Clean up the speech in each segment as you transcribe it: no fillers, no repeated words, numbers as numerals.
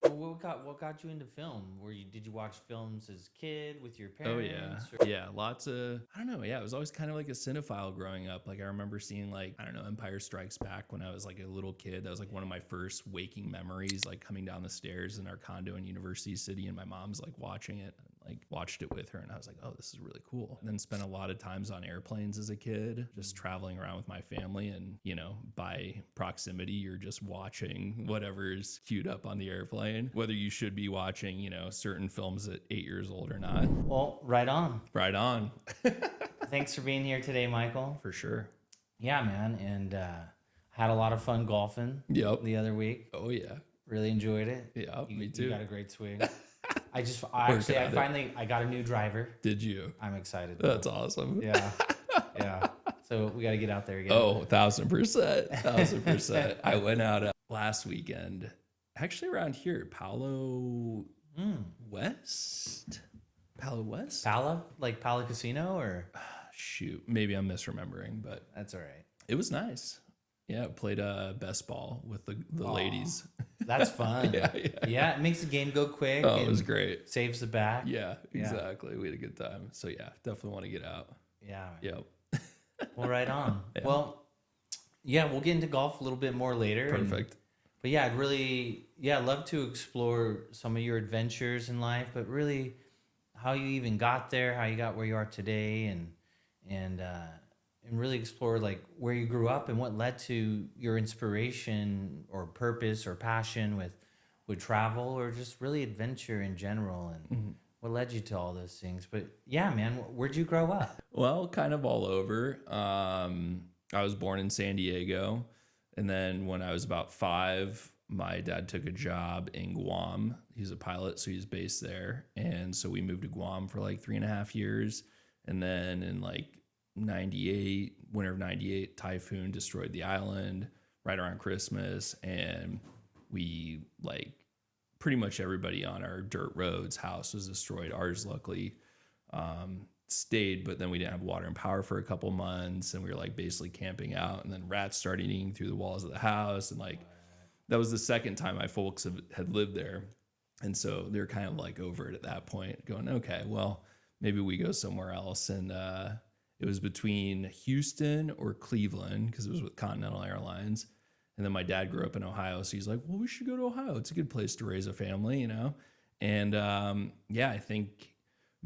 Well, what got you into film? Did you watch films as a kid with your Oh yeah. parents? Or? Yeah, lots of I don't know, yeah, I was always kind of like a cinephile growing up. Like I remember seeing like, I don't know, Empire Strikes Back when I was like a little kid. That was like one of my first waking memories, like coming down the stairs in our condo in University City and my mom's like watching it and like watched it with her and I was like, "Oh, this is really cool." And then spent a lot of times on airplanes as a kid, just traveling around with my family and, by proximity, you're just watching whatever's queued up on the airplane, whether you should be watching, certain films at 8 years old or not. Well, right on. Right on. Thanks for being here today, Michael. For sure. Yeah, man, and had a lot of fun golfing. Yep. The other week. Oh yeah. Really enjoyed it. Yeah, me too. You got a great swing. I got a new driver. Did you? I'm excited. That's awesome. Yeah. Yeah. So we got to get out there again. Oh, 1,000%. 1,000%. I went out last weekend, actually around here, Palo West? Palo West? Pala? Like Pala Casino or? Shoot, maybe I'm misremembering, but That's all right. it was nice. Yeah, played best ball with the ladies. That's fun. Yeah. Yeah, it makes the game go quick. Oh, it was great. Saves the back. Yeah, exactly. We had a good time. So yeah, definitely want to get out. Yeah. Yep. Well, right on. Yeah. Well, yeah, we'll get into golf a little bit more later. Perfect. But yeah, I'd love to explore some of your adventures in life, but really how you even got there, how you got where you are today, and really explore like where you grew up and what led to your inspiration or purpose or passion with travel or just really adventure in general and what led you to all those things. But yeah, man, where'd you grow up? Well, kind of all over. I was born in San Diego. And then when I was about 5, my dad took a job in Guam. He's a pilot, so he's based there. And so we moved to Guam for like 3.5 years. And then in like winter of 98, typhoon destroyed the island right around Christmas. And we like pretty much everybody on our dirt roads house was destroyed. Ours luckily stayed, but then we didn't have water and power for a couple months and we were like basically camping out and then rats started eating through the walls of the house. And like, that was the second time my folks had lived there. And so they're kind of like over it at that point going, okay, well, maybe we go somewhere else. And it was between Houston or Cleveland because it was with Continental Airlines. And then my dad grew up in Ohio. So he's like, well, we should go to Ohio. It's a good place to raise a family, And I think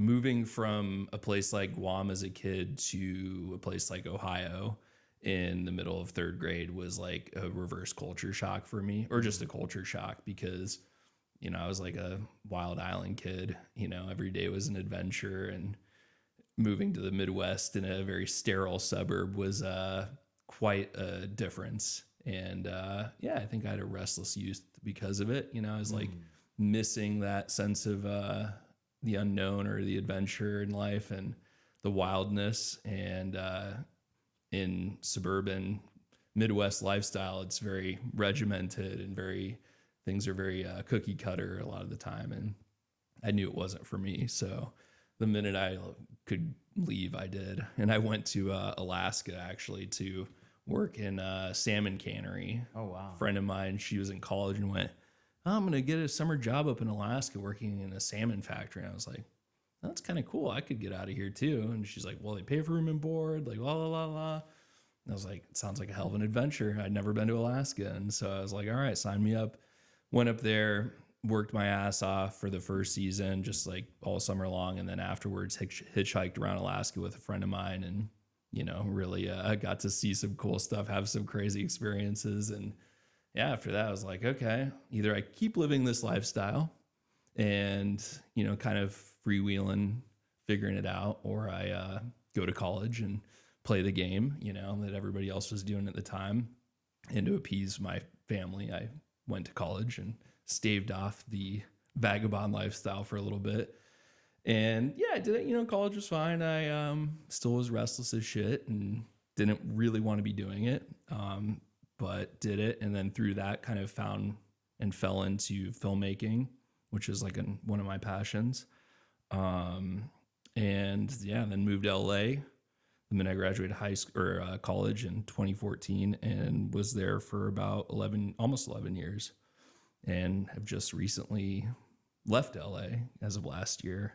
moving from a place like Guam as a kid to a place like Ohio in the middle of 3rd grade was like a reverse culture shock for me, or just a culture shock because, I was like a wild island kid, every day was an adventure, and moving to the Midwest in a very sterile suburb was quite a difference. And I think I had a restless youth because of it. I was like missing that sense of the unknown or the adventure in life and the wildness. And in suburban Midwest lifestyle, it's very regimented and things are very cookie cutter a lot of the time. And I knew it wasn't for me. So the minute I could leave, I did. And I went to Alaska actually to work in a salmon cannery. Oh, wow. A friend of mine, she was in college and went, I'm going to get a summer job up in Alaska working in a salmon factory. And I was like, that's kind of cool. I could get out of here too. And she's like, well, they pay for room and board, like, la, la, la, la. And I was like, it sounds like a hell of an adventure. I'd never been to Alaska. And so I was like, all right, sign me up. Went up there, worked my ass off for the first season, just like all summer long. And then afterwards hitchhiked around Alaska with a friend of mine and, really got to see some cool stuff, have some crazy experiences. And after that, I was like, okay, either I keep living this lifestyle and, kind of freewheeling, figuring it out, or I go to college and play the game, that everybody else was doing at the time. And to appease my family, I went to college and staved off the vagabond lifestyle for a little bit. And I did it. College was fine. I still was restless as shit and didn't really want to be doing it, but did it. And then through that kind of found and fell into filmmaking, which is like one of my passions. And then moved to LA the minute I graduated college in 2014 and was there for about almost 11 years. and have just recently left LA as of last year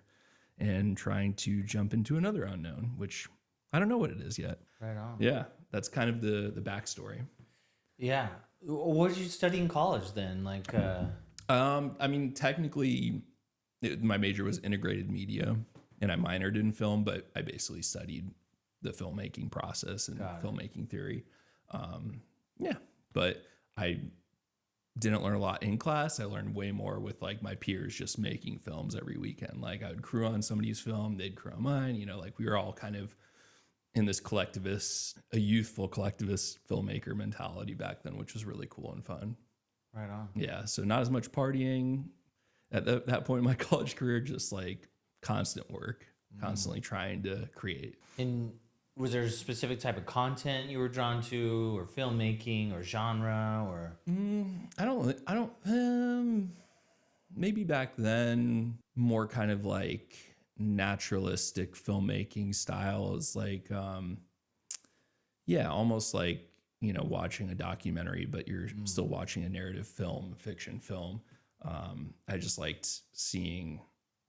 and trying to jump into another unknown, which I don't know what it is yet. Right on. Yeah, that's kind of the backstory. Yeah. What did you study in college then? Like, I mean, technically, my major was integrated media, and I minored in film, but I basically studied the filmmaking process and filmmaking theory. Yeah, but I didn't learn a lot in class. I learned way more with like my peers just making films every weekend. Like I would crew on somebody's film, they'd crew on mine. You know, like we were all kind of in this a youthful collectivist filmmaker mentality back then, which was really cool and fun. right on. Yeah, so not as much partying at that point in my college career, just like constant work, constantly trying to create. And was there a specific type of content you were drawn to, or filmmaking, or genre, or? I don't, maybe back then, more kind of like naturalistic filmmaking styles, like, yeah, almost like, you know, watching a documentary, but you're still watching a narrative film, fiction film. I just liked seeing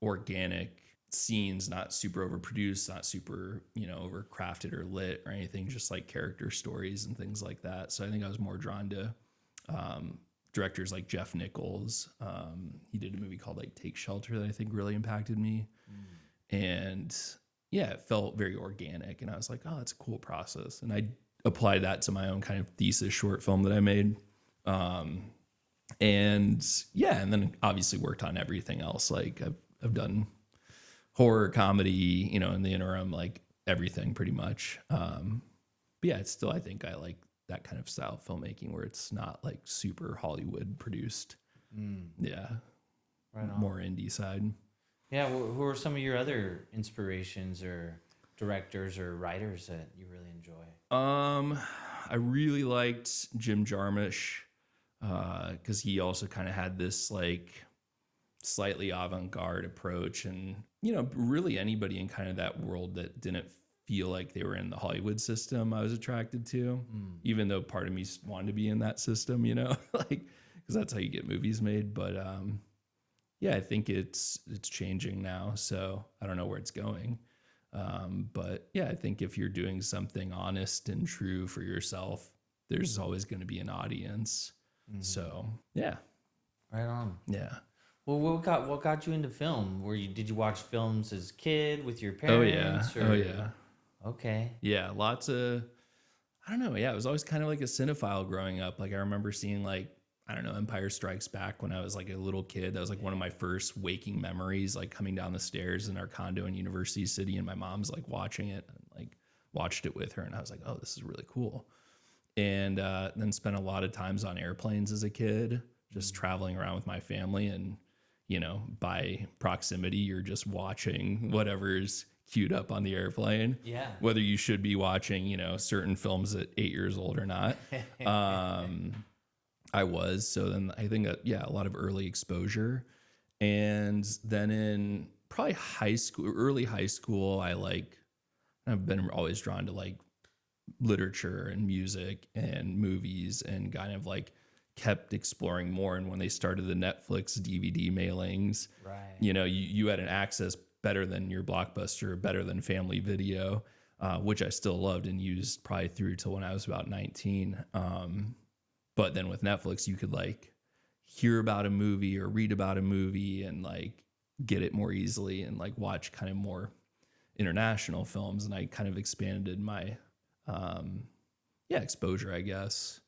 organic scenes, not super overproduced, not super, you know, overcrafted or lit or anything, just like character stories and things like that. So I think I was more drawn to directors like Jeff Nichols. He did a movie called like Take Shelter that I think really impacted me. And yeah, it felt very organic. And I was like, oh, that's a cool process. And I applied that to my own kind of thesis short film that I made. And yeah, and then obviously worked on everything else. Like I've done horror, comedy, you know, in the interim, like everything pretty much. But yeah, it's still, I think I like that kind of style of filmmaking where it's not like super Hollywood produced. Yeah. Right on. More indie side. Yeah. Who are some of your other inspirations or directors or writers that you really enjoy? I really liked Jim Jarmusch, because he also kind of had this like slightly avant-garde approach, and you know, really anybody in kind of that world that didn't feel like they were in the Hollywood system I was attracted to, even though part of me wanted to be in that system, you know, like because that's how you get movies made. But yeah, I think it's changing now, so I don't know where it's going. But yeah, I think if you're doing something honest and true for yourself, there's always going to be an audience. So yeah. Right on. Yeah. Well, what got you into film? Did you watch films as a kid with your Oh yeah. parents? Oh yeah. Okay. Yeah. Lots of, I don't know. Yeah. I was always kind of like a cinephile growing up. Like I remember seeing like, I don't know, Empire Strikes Back when I was like a little kid. That was like one of my first waking memories, like coming down the stairs in our condo in University City, and my mom's like watching it, and like watched it with her. And I was like, oh, this is really cool. And then spent a lot of times on airplanes as a kid, just traveling around with my family. And, you know, by proximity, you're just watching whatever's queued up on the airplane. Yeah. Whether you should be watching, you know, certain films at 8 years old or not. I was. So then I think that, yeah, a lot of early exposure. And then in probably early high school, I've been always drawn to like literature and music and movies, and kind of like kept exploring more. And when they started the Netflix DVD mailings, Right. you know, you had an access better than your Blockbuster, better than Family Video, which I still loved and used probably through till when I was about 19. But then with Netflix, you could like hear about a movie or read about a movie and like get it more easily and like watch kind of more international films. And I kind of expanded my, exposure, I guess.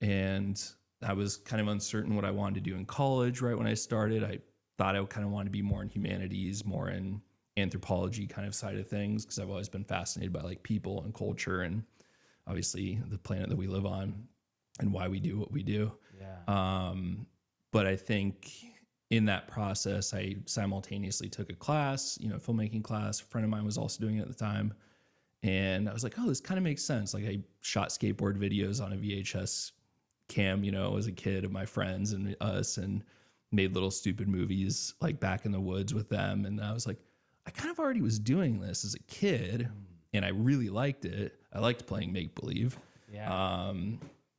And I was kind of uncertain what I wanted to do in college. Right when I started, I thought I kind of wanted to be more in humanities, more in anthropology kind of side of things, because I've always been fascinated by like people and culture and obviously the planet that we live on and why we do what we do. Yeah. But I think in that process, I simultaneously took a class, you know, filmmaking class. A friend of mine was also doing it at the time. And I was like, oh, this kind of makes sense. Like I shot skateboard videos on a VHS cam, you know, as a kid of my friends and us, and made little stupid movies like back in the woods with them. And I was like, I kind of already was doing this as a kid and I really liked it. I liked playing make-believe. Yeah.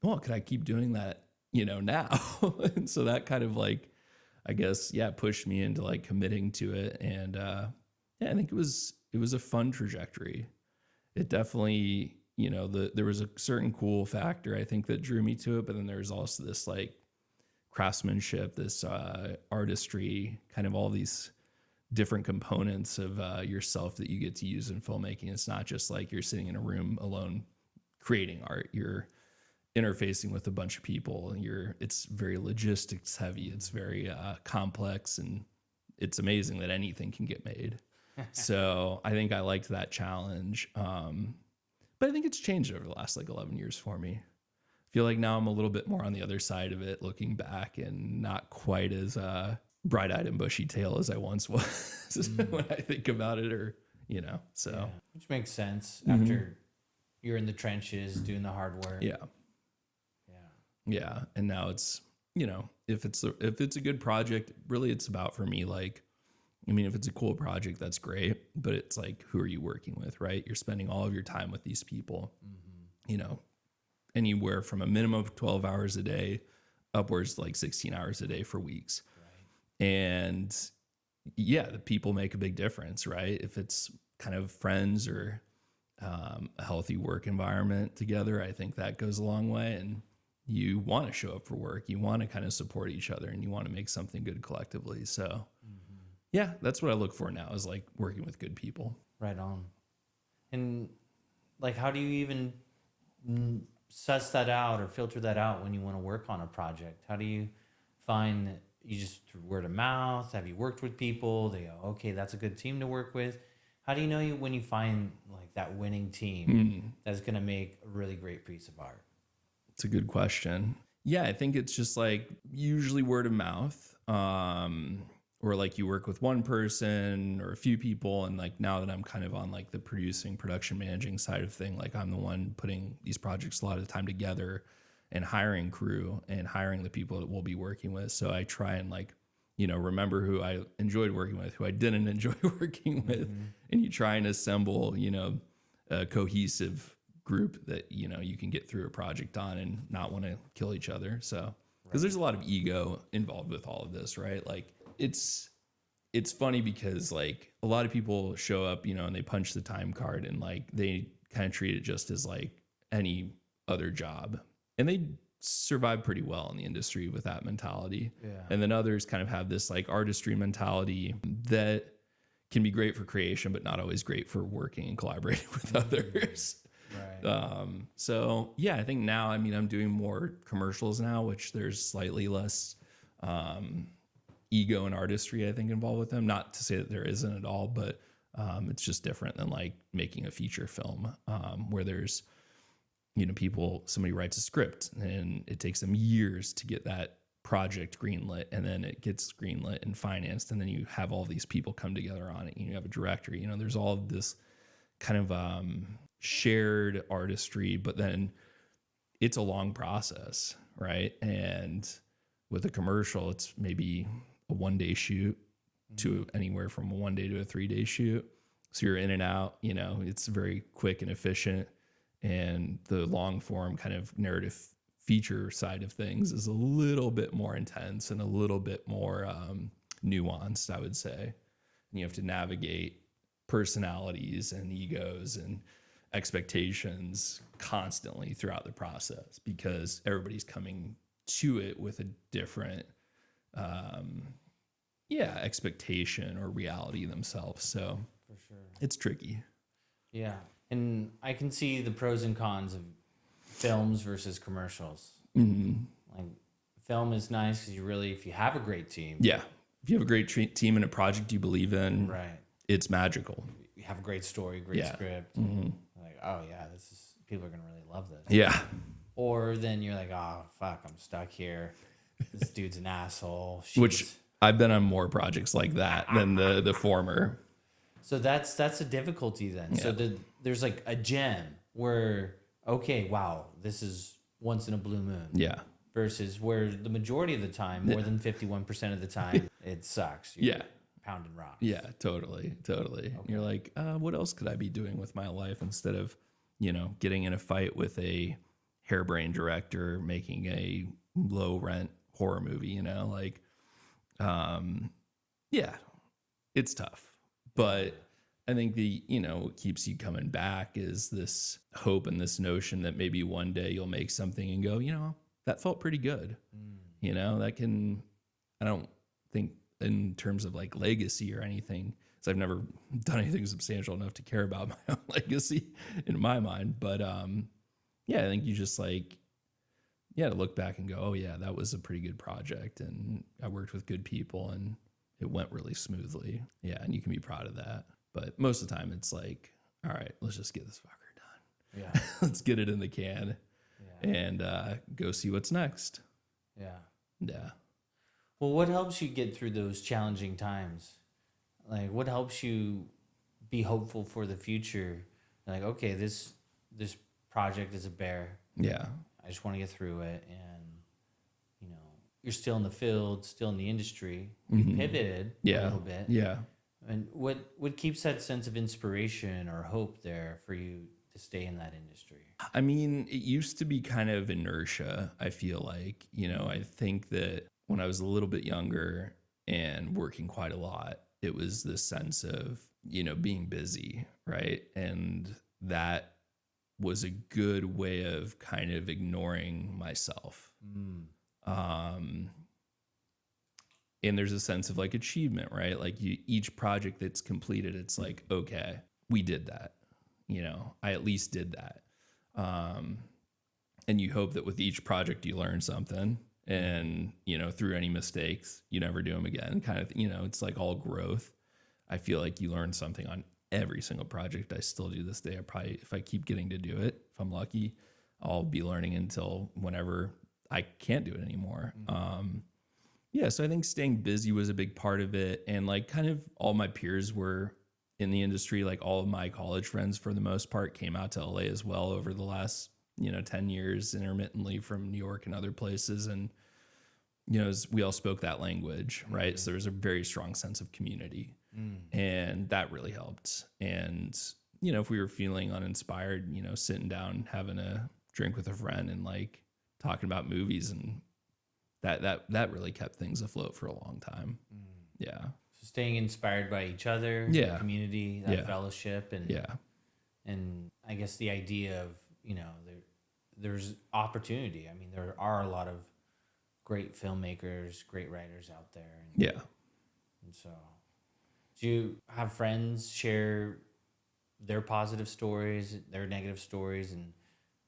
Well, could I keep doing that now. And so that kind of like, I guess, yeah, pushed me into like committing to it. And yeah, I think it was a fun trajectory. It definitely, there was a certain cool factor I think that drew me to it, but then there's also this like craftsmanship, this artistry, kind of all these different components of yourself that you get to use in filmmaking. It's not just like you're sitting in a room alone creating art. You're interfacing with a bunch of people. It's very logistics heavy. It's very complex, and it's amazing that anything can get made. So I think I liked that challenge. But I think it's changed over the last like 11 years for me. I feel like now I'm a little bit more on the other side of it, looking back, and not quite as bright-eyed and bushy-tailed as I once was when I think about it, or, so. Yeah, which makes sense after you're in the trenches doing the hard work. Yeah. And now it's, if it's a good project, really it's about, for me, like, I mean, if it's a cool project, that's great, but it's like, who are you working with, right? You're spending all of your time with these people, anywhere from a minimum of 12 hours a day upwards to like 16 hours a day for weeks. Right. And yeah, the people make a big difference, right? If it's kind of friends or a healthy work environment together, I think that goes a long way. And you want to show up for work. You want to kind of support each other, and you want to make something good collectively. So yeah, that's what I look for now, is like working with good people. Right on. And like, how do you even suss that out or filter that out when you want to work on a project? How do you find that you just through word of mouth? Have you worked with people? They go, okay, that's a good team to work with. How do you know when you find like that winning team that's going to make a really great piece of art? It's a good question. Yeah, I think it's just like usually word of mouth, or like you work with one person or a few people. And like now that I'm kind of on like the production, managing side of thing, like I'm the one putting these projects a lot of the time together and hiring crew and hiring the people that we'll be working with. So I try and like, remember who I enjoyed working with, who I didn't enjoy working with. And you try and assemble, a cohesive group that, you can get through a project on and not want to kill each other. So, because there's a lot of ego involved with all of this, right? Like it's funny because like a lot of people show up, and they punch the time card, and like they kind of treat it just as like any other job, and they survive pretty well in the industry with that mentality. Yeah. And then others kind of have this like artistry mentality that can be great for creation, but not always great for working and collaborating with others. Right. So yeah, I think now, I mean, I'm doing more commercials now, which there's slightly less ego and artistry, I think, involved with them. Not to say that there isn't at all, but it's just different than like making a feature film, where there's, somebody writes a script and it takes them years to get that project greenlit, and then it gets greenlit and financed, and then you have all these people come together on it. You have a director, there's all of this kind of shared artistry, but then it's a long process, right? And with a commercial, it's maybe a 1-day shoot to anywhere from a 1 day to a 3-day shoot. So you're in and out, it's very quick and efficient. And the long form kind of narrative feature side of things is a little bit more intense and a little bit more nuanced, I would say. And you have to navigate personalities and egos and expectations constantly throughout the process, because everybody's coming to it with a different expectation or reality themselves. So for sure, it's tricky. Yeah. And I can see the pros and cons of films versus commercials. Like film is nice because if you have a great team. Yeah. If you have a great team and a project you believe in, right, it's magical. You have a great story, great script. Like, oh yeah, people are going to really love this. Yeah. Or then you're like, oh fuck, I'm stuck here. This dude's an asshole. Which I've been on more projects like that than the former. So that's a difficulty then. Yeah. So there's like a gem where, okay, wow, this is once in a blue moon. Yeah. Versus where the majority of the time, more than 51% of the time, it sucks. You're pounding rocks. Yeah, totally. Okay. You're like, what else could I be doing with my life instead of, getting in a fight with a harebrained director, making a low rent horror movie, you know, like, yeah, it's tough, but I think what keeps you coming back is this hope and this notion that maybe one day you'll make something and go, that felt pretty good. I don't think in terms of like legacy or anything, because I've never done anything substantial enough to care about my own legacy in my mind. But I think you just like, to look back and go, oh yeah, that was a pretty good project and I worked with good people and it went really smoothly. Yeah. And you can be proud of that. But most of the time it's like, all right, let's just get this fucker done. Yeah. Let's get it in the can and go see what's next. Yeah. Yeah. Well, what helps you get through those challenging times? Like, what helps you be hopeful for the future? Like, okay, this project is a bear. Yeah. I just want to get through it. And, you're still in the field, still in the industry. You pivoted a little bit. Yeah. And what keeps that sense of inspiration or hope there for you to stay in that industry? I mean, it used to be kind of inertia, I feel like. I think that when I was a little bit younger and working quite a lot, it was this sense of, being busy, right? And that was a good way of kind of ignoring myself. And there's a sense of like achievement, right? Like each project that's completed, it's like, okay, we did that. I at least did that. And you hope that with each project you learn something and, through any mistakes, you never do them again. Kind of, it's like all growth. I feel like you learn something on every single project. I still do this day. If I keep getting to do it, if I'm lucky, I'll be learning until whenever I can't do it anymore. So I think staying busy was a big part of it. And like kind of all my peers were in the industry, like all of my college friends for the most part came out to LA as well over the last, 10 years intermittently from New York and other places. And, we all spoke that language, right? So there was a very strong sense of community and that really helped. And, if we were feeling uninspired, sitting down, having a drink with a friend and like talking about movies and that really kept things afloat for a long time. Yeah. So staying inspired by each other, the community, that fellowship, and I guess the idea of there's opportunity. I mean, there are a lot of great filmmakers, great writers out there. And so, do you have friends share their positive stories, their negative stories, and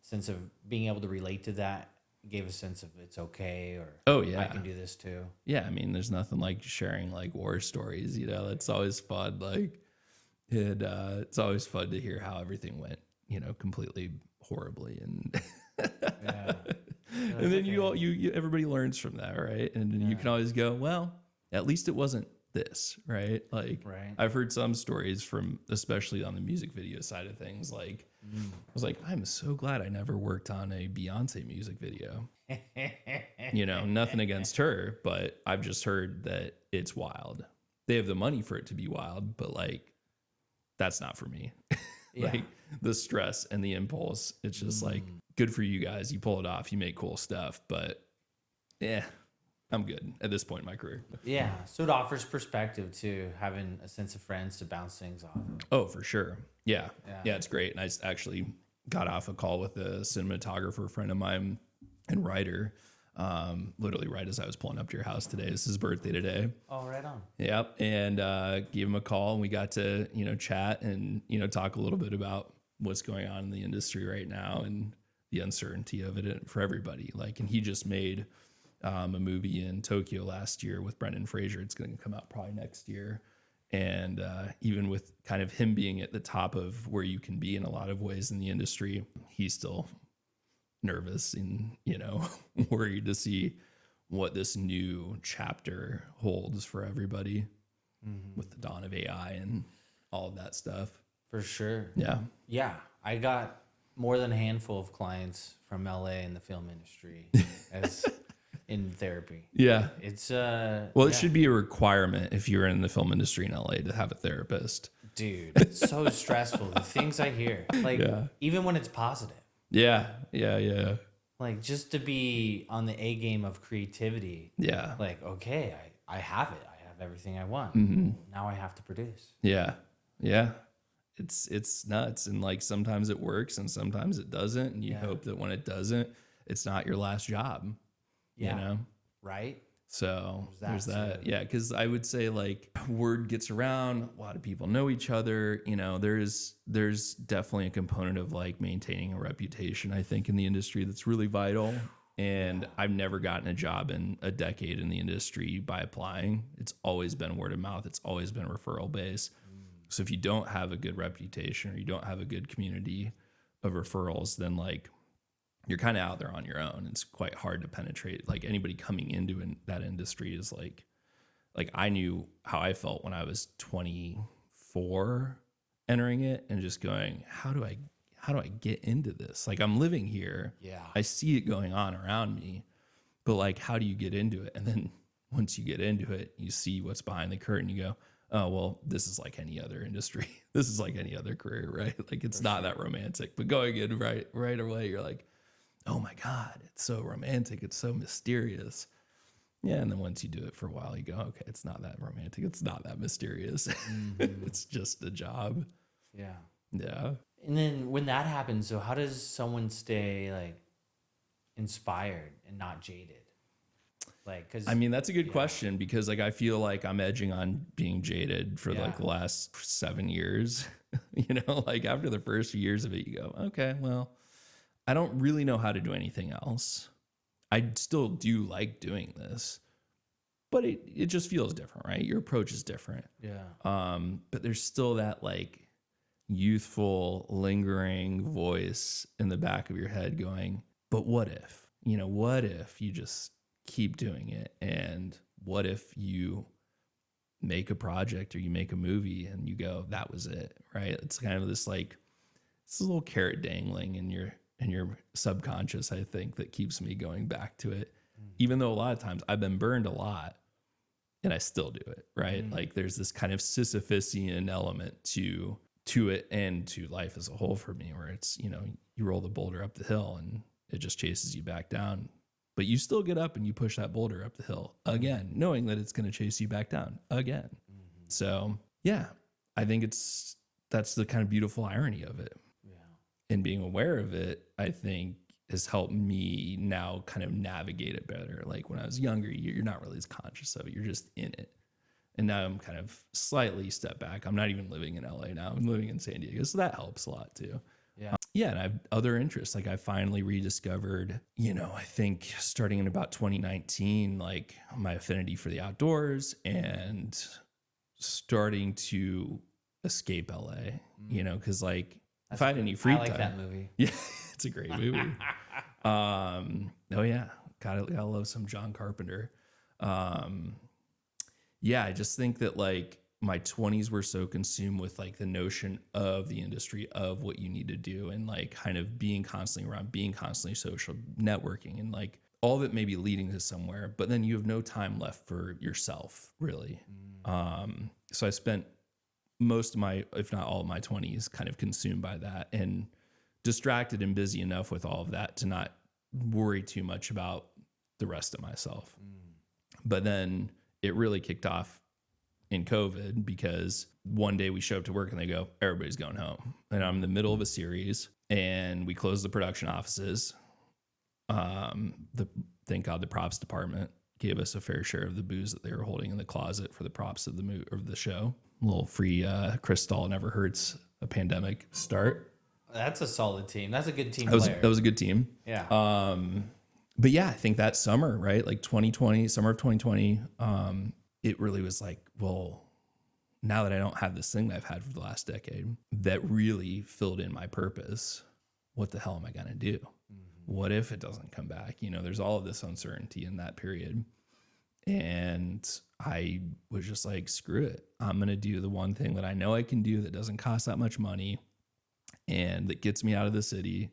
sense of being able to relate to that? Gave a sense of it's okay, or I can do this too. Yeah, I mean, there's nothing like sharing like war stories. It's always fun. Like it's always fun to hear how everything went. Completely horribly, and and then you everybody learns from that, right? And then you can always go, well, at least it wasn't this, right? Like I've heard some stories from, especially on the music video side of things, like I was like, I'm so glad I never worked on a Beyonce music video. Nothing against her, but I've just heard that it's wild. They have the money for it to be wild, but like that's not for me. Like the stress and the impulse, it's just like good for you guys. You pull it off, you make cool stuff, but I'm good at this point in my career. Yeah. So it offers perspective to having a sense of friends to bounce things off of. Oh, for sure. Yeah, it's great. And I actually got off a call with a cinematographer friend of mine and writer, literally right as I was pulling up to your house today. It's his birthday today. Oh, right on. Yep. And gave him a call and we got to, chat and, talk a little bit about what's going on in the industry right now and the uncertainty of it for everybody. Like, and he just made a movie in Tokyo last year with Brendan Fraser. It's going to come out probably next year. And even with kind of him being at the top of where you can be in a lot of ways in the industry, he's still nervous and, worried to see what this new chapter holds for everybody with the dawn of AI and all of that stuff. For sure. Yeah. Yeah. I got more than a handful of clients from LA in the film industry as in therapy. Yeah. It's it should be a requirement if you're in the film industry in LA to have a therapist. Dude, it's so stressful. The things I hear, like even when it's positive. Yeah. Like just to be on the A game of creativity. Yeah. Like, okay, I have it. I have everything I want. Mm-hmm. Now I have to produce. Yeah. Yeah. It's nuts. And like sometimes it works and sometimes it doesn't. And you Yeah. hope that when it doesn't, it's not your last job. Yeah. You know? Right? So there's that. too. Yeah. Because I would say like word gets around, a lot of people know each other. You know, there's definitely a component of like maintaining a reputation, I think, in the industry that's really vital. And I've never gotten a job in a decade in the industry by applying. It's always been word of mouth. It's always been referral based. So if you don't have a good reputation or you don't have a good community of referrals, then like you're kind of out there on your own. It's quite hard to penetrate. Like anybody coming into that industry is like I knew how I felt when I was 24 entering it and just going, how do I get into this? Like I'm living here. Yeah. I see it going on around me, but like, how do you get into it? And then once you get into it, you see what's behind the curtain. You go, oh, well, this is like any other industry. This is like any other career, right? Like it's not that romantic, but going in right away, you're like, oh my God, it's so romantic. It's so mysterious. Yeah. And then once you do it for a while, you go, okay, it's not that romantic. It's not that mysterious. Mm-hmm. It's just a job. Yeah. Yeah. And then when that happens, so how does someone stay like inspired and not jaded? Like, cause I mean, that's a good question because like, I feel like I'm edging on being jaded for like the last 7 years, you know, like after the first few years of it, you go, okay, well, I don't really know how to do anything else. I still do like doing this, but it just feels different, right? Your approach is different. Yeah. But there's still that like youthful, lingering voice in the back of your head going, but what if, you know, what if you just keep doing it? And what if you make a project or you make a movie and you go, that was it, right? It's kind of this like, it's a little carrot dangling in your subconscious, I think, that keeps me going back to it. Even though a lot of times I've been burned a lot and I still do it, right? Like there's this kind of Sisyphusian element to it and to life as a whole for me, where it's, you know, you roll the boulder up the hill and it just chases you back down, but you still get up and you push that boulder up the hill again, knowing that it's going to chase you back down again. So yeah, I think that's the kind of beautiful irony of it. And being aware of it, I think, has helped me now kind of navigate it better. Like when I was younger, you're not really as conscious of it. You're just in it. And now I'm kind of slightly step back. I'm not even living in LA now. I'm living in San Diego. So that helps a lot too. Yeah. Yeah. And I have other interests. Like I finally rediscovered, you know, I think starting in about 2019, like my affinity for the outdoors and starting to escape LA, you know, because like, if I had any free time. I like that movie. Yeah, it's a great movie. Oh yeah, gotta love some John Carpenter. Yeah, I just think that like my 20s were so consumed with like the notion of the industry, of what you need to do, and like kind of being constantly around, being constantly social, networking, and like all of it maybe leading to somewhere, but then you have no time left for yourself, really. So I spent most of my, if not all of my 20s kind of consumed by that and distracted and busy enough with all of that to not worry too much about the rest of myself. But then it really kicked off in COVID because one day we show up to work and they go, everybody's going home. And I'm in the middle of a series and we closed the production offices. Thank God the props department gave us a fair share of the booze that they were holding in the closet for the props of the show. A little free Cristal never hurts a pandemic start. That's a solid team. That's a good team That was a good team. Yeah. But yeah, I think that summer, right? Like 2020, summer of 2020, it really was like, well, now that I don't have this thing that I've had for the last decade that really filled in my purpose, what the hell am I going to do? What if it doesn't come back? You know, there's all of this uncertainty in that period. And I was just like, screw it. I'm going to do the one thing that I know I can do that doesn't cost that much money and that gets me out of the city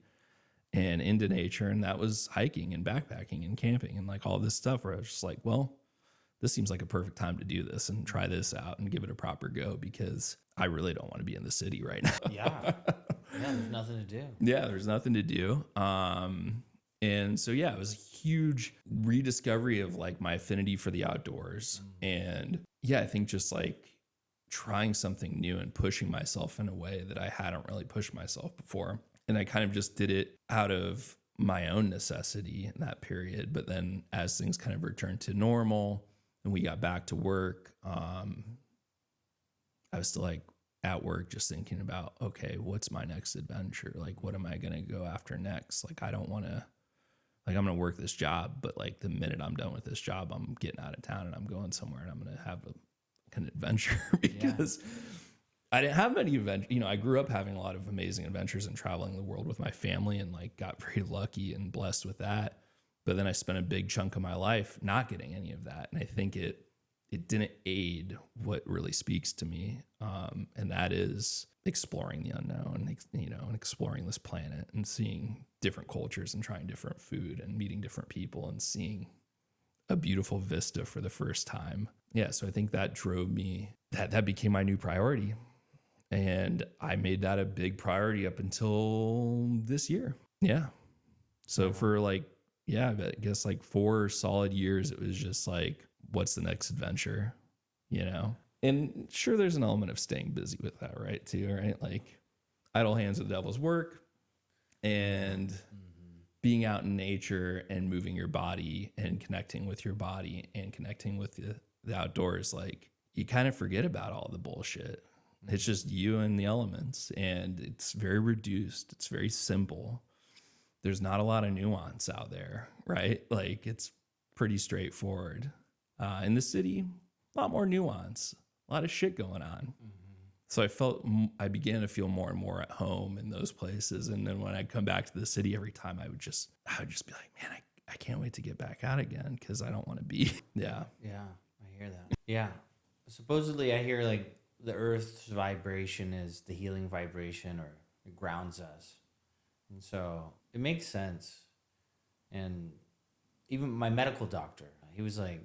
and into nature. And that was hiking and backpacking and camping and like all this stuff where I was just like, well, this seems like a perfect time to do this and try this out and give it a proper go because I really don't want to be in the city right now. Yeah. Yeah, there's nothing to do. Yeah, there's nothing to do. And so, yeah, it was a huge rediscovery of like my affinity for the outdoors. And yeah, I think just like trying something new and pushing myself in a way that I hadn't really pushed myself before. And I kind of just did it out of my own necessity in that period. But then as things kind of returned to normal and we got back to work, I was still like at work just thinking about, okay, what's my next adventure? Like, what am I going to go after next? Like, I don't want to, like, I'm going to work this job, but like the minute I'm done with this job, I'm getting out of town and I'm going somewhere and I'm going to have an adventure because I didn't have many adventures. You know, I grew up having a lot of amazing adventures and traveling the world with my family and like got very lucky and blessed with that. But then I spent a big chunk of my life not getting any of that. And I think it didn't aid what really speaks to me. And that is exploring the unknown, you know, and exploring this planet and seeing different cultures and trying different food and meeting different people and seeing a beautiful vista for the first time. Yeah. So I think that drove me, that became my new priority. And I made that a big priority up until this year. Yeah. So for like, yeah, I guess like 4 solid years, it was just like, what's the next adventure, you know? And sure, there's an element of staying busy with that, right? Too, right? Like idle hands are the devil's work, and being out in nature and moving your body and connecting with your body and connecting with the outdoors, like you kind of forget about all the bullshit. It's just you and the elements, and it's very reduced. It's very simple. There's not a lot of nuance out there, right? Like it's pretty straightforward. In the city, a lot more nuance, a lot of shit going on. So I began to feel more and more at home in those places. And then when I'd come back to the city, every time I would just be like, man, I can't wait to get back out again because I don't want to be. Yeah. Yeah, I hear that. Yeah. Supposedly, I hear like the Earth's vibration is the healing vibration, or it grounds us. And so it makes sense. And even my medical doctor, he was like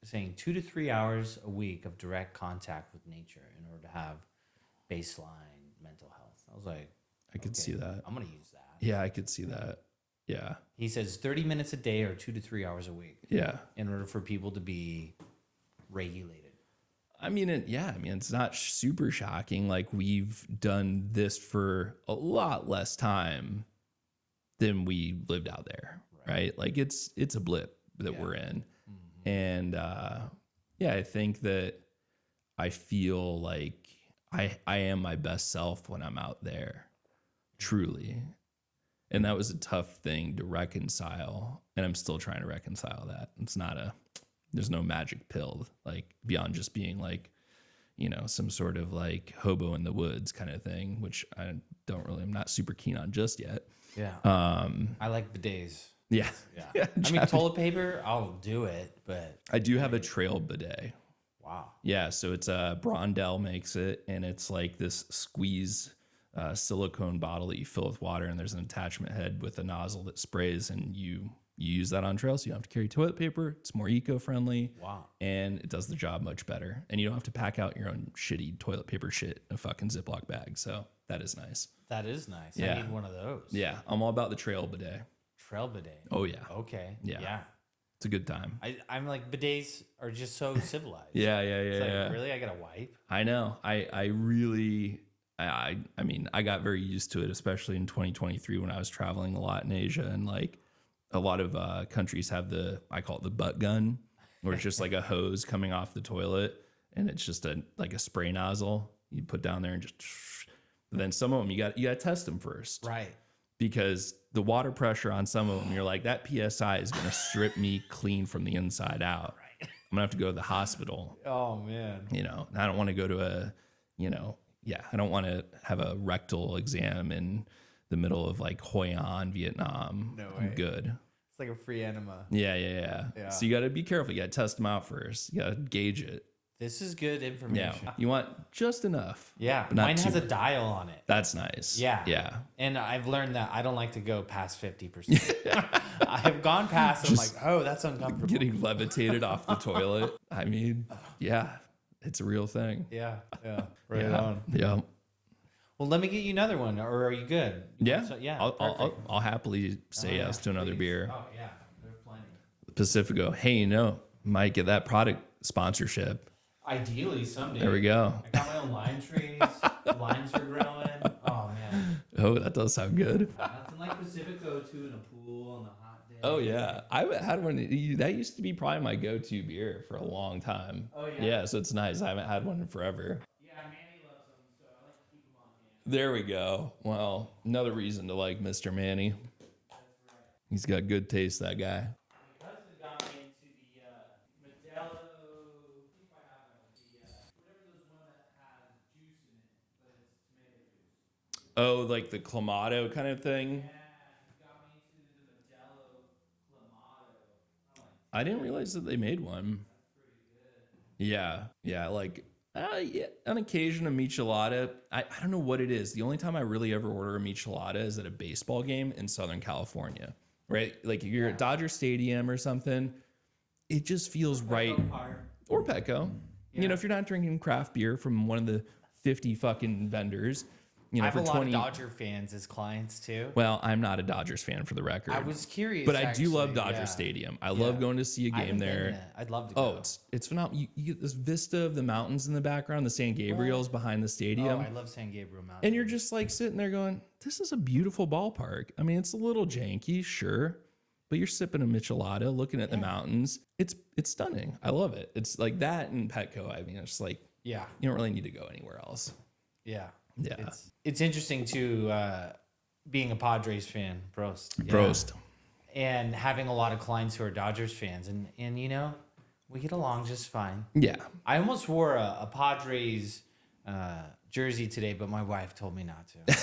saying 2 to 3 hours a week of direct contact with nature in order to have baseline mental health. I was like, I could see that. I'm going to use that. Yeah, I could see that. Yeah. He says 30 minutes a day or 2 to 3 hours a week. Yeah. In order for people to be regulated. I mean, it's not super shocking. Like we've done this for a lot less time than we lived out there, right? Like it's a blip that we're in. And I think that I feel like I am my best self when I'm out there, truly. And that was a tough thing to reconcile. And I'm still trying to reconcile that. There's no magic pill, like beyond just being like, you know, some sort of like hobo in the woods kind of thing, which I'm not super keen on just yet. Yeah. I like bidets. Yeah. Yeah. I mean, toilet paper, I'll do it, but I do have a trail bidet. Wow. Yeah. So it's Brondell makes it, and it's like this squeeze silicone bottle that you fill with water, and there's an attachment head with a nozzle that sprays, and you use that on trail, so you don't have to carry toilet paper. It's more eco-friendly. Wow. And it does the job much better. And you don't have to pack out your own shitty toilet paper shit in a fucking Ziploc bag. So that is nice. That is nice. Yeah. I need one of those. Yeah. I'm all about the trail bidet. Trail bidet. Oh, yeah. Okay. Yeah. Yeah. It's a good time. I'm like, bidets are just so civilized. Yeah. It's like, really? I got to wipe? I know. I really... I mean, I got very used to it, especially in 2023 when I was traveling a lot in Asia, and like a lot of countries have I call it the butt gun, where it's just like a hose coming off the toilet, and it's just like a spray nozzle you put down there and just. But then some of them you got to test them first, Right? Because the water pressure on some of them, you're like, that PSI is going to strip me clean from the inside out. Right. I'm gonna have to go to the hospital. Oh man. You know, I don't want to go to I don't want to have a rectal exam in the middle of like Hoi An, Vietnam. No way. I'm good. It's like a free enema. Yeah. So you got to be careful. You got to test them out first. You got to gauge it. This is good information. Yeah. You want just enough. Yeah. But not Mine has too a dial on it. That's nice. Yeah. And I've learned that I don't like to go past 50%. I have gone past and I'm like, oh, that's uncomfortable. Getting levitated off the toilet. I mean, yeah, it's a real thing. Yeah. Right on. Yeah. Well, let me get you another one, or are you good? Yeah. Yeah. I'll Perfect. happily say yes to another please. beer. Oh yeah, there's plenty. Pacifico. Hey, might get that product sponsorship. Ideally, someday. There we go. I got my own lime trees. Limes are growing. Oh man. Oh, that does sound good. Nothing like Pacifico too in a pool on a hot day. Oh yeah, I had one. That used to be probably my go-to beer for a long time. Oh, yeah? Yeah, so it's nice. I haven't had one in forever. Yeah, Manny loves them, so I like to keep them on hand. There we go. Well, another reason to like Mr. Manny. That's right. He's got good taste, that guy. My cousin got me into the Modelo. If I have that one, whatever those one that has juice in it, but it's tomato juice. Oh, like the Clamato kind of thing. Yeah, he got me into the Modelo Clamato. I'm like, I didn't realize that they made one. that's pretty good. Yeah, like yeah, on occasion a michelada. I don't know what it is. The only time I really ever order a michelada is at a baseball game in Southern California, right? Like if you're at Dodger Stadium or something, it just feels right. Or Petco. You know, if you're not drinking craft beer from one of the 50 fucking vendors, you know, I have for a lot 20. of Dodger fans as clients too. Well, I'm not a Dodgers fan for the record. I was curious, but I do love actually, Dodger yeah. Stadium. I love going to see a I game haven't been there. yet. I'd love to go. Oh, it's phenomenal. You get this vista of the mountains in the background, the San Gabriel's behind the stadium. Oh, I love San Gabriel Mountain. And you're just like sitting there going, this is a beautiful ballpark. I mean, it's a little janky, sure, but you're sipping a michelada, looking at the mountains. It's stunning. I love it. It's like that and Petco. I mean, it's like, yeah, you don't really need to go anywhere else. yeah, Yeah. It's interesting too, being a Padres fan, Prost. Yeah. Prost. And having a lot of clients who are Dodgers fans, and you know, we get along just fine. Yeah. I almost wore a Padres jersey today, but my wife told me not to.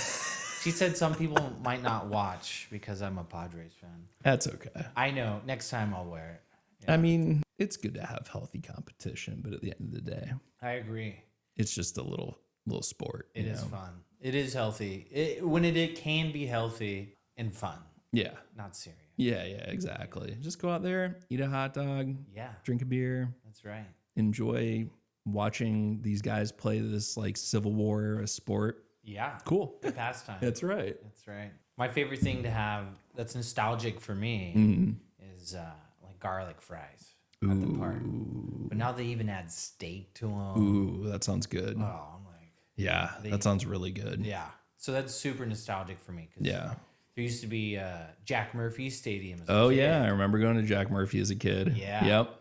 She said some people might not watch because I'm a Padres fan. That's okay. I know. Next time I'll wear it. I mean, it's good to have healthy competition, but at the end of the day, I agree. it's just a little sport. It you is know? fun. It is healthy. When it can be healthy and fun, Yeah. not serious. Yeah, exactly. Just go out there, eat a hot dog, Yeah, drink a beer, that's right. enjoy watching these guys play this like Civil War a sport. Yeah. Cool. Good pastime. That's right. That's right. My favorite thing to have that's nostalgic for me Mm-hmm. is like garlic fries at the park. But now they even add steak to them. Ooh, that sounds good. Oh, I'm like, Yeah, that sounds really good. yeah. So that's super nostalgic for me. 'Cause Yeah. there used to be Jack Murphy Stadium. As a Oh kid. yeah, I remember going to Jack Murphy as a kid. Yeah. Yep.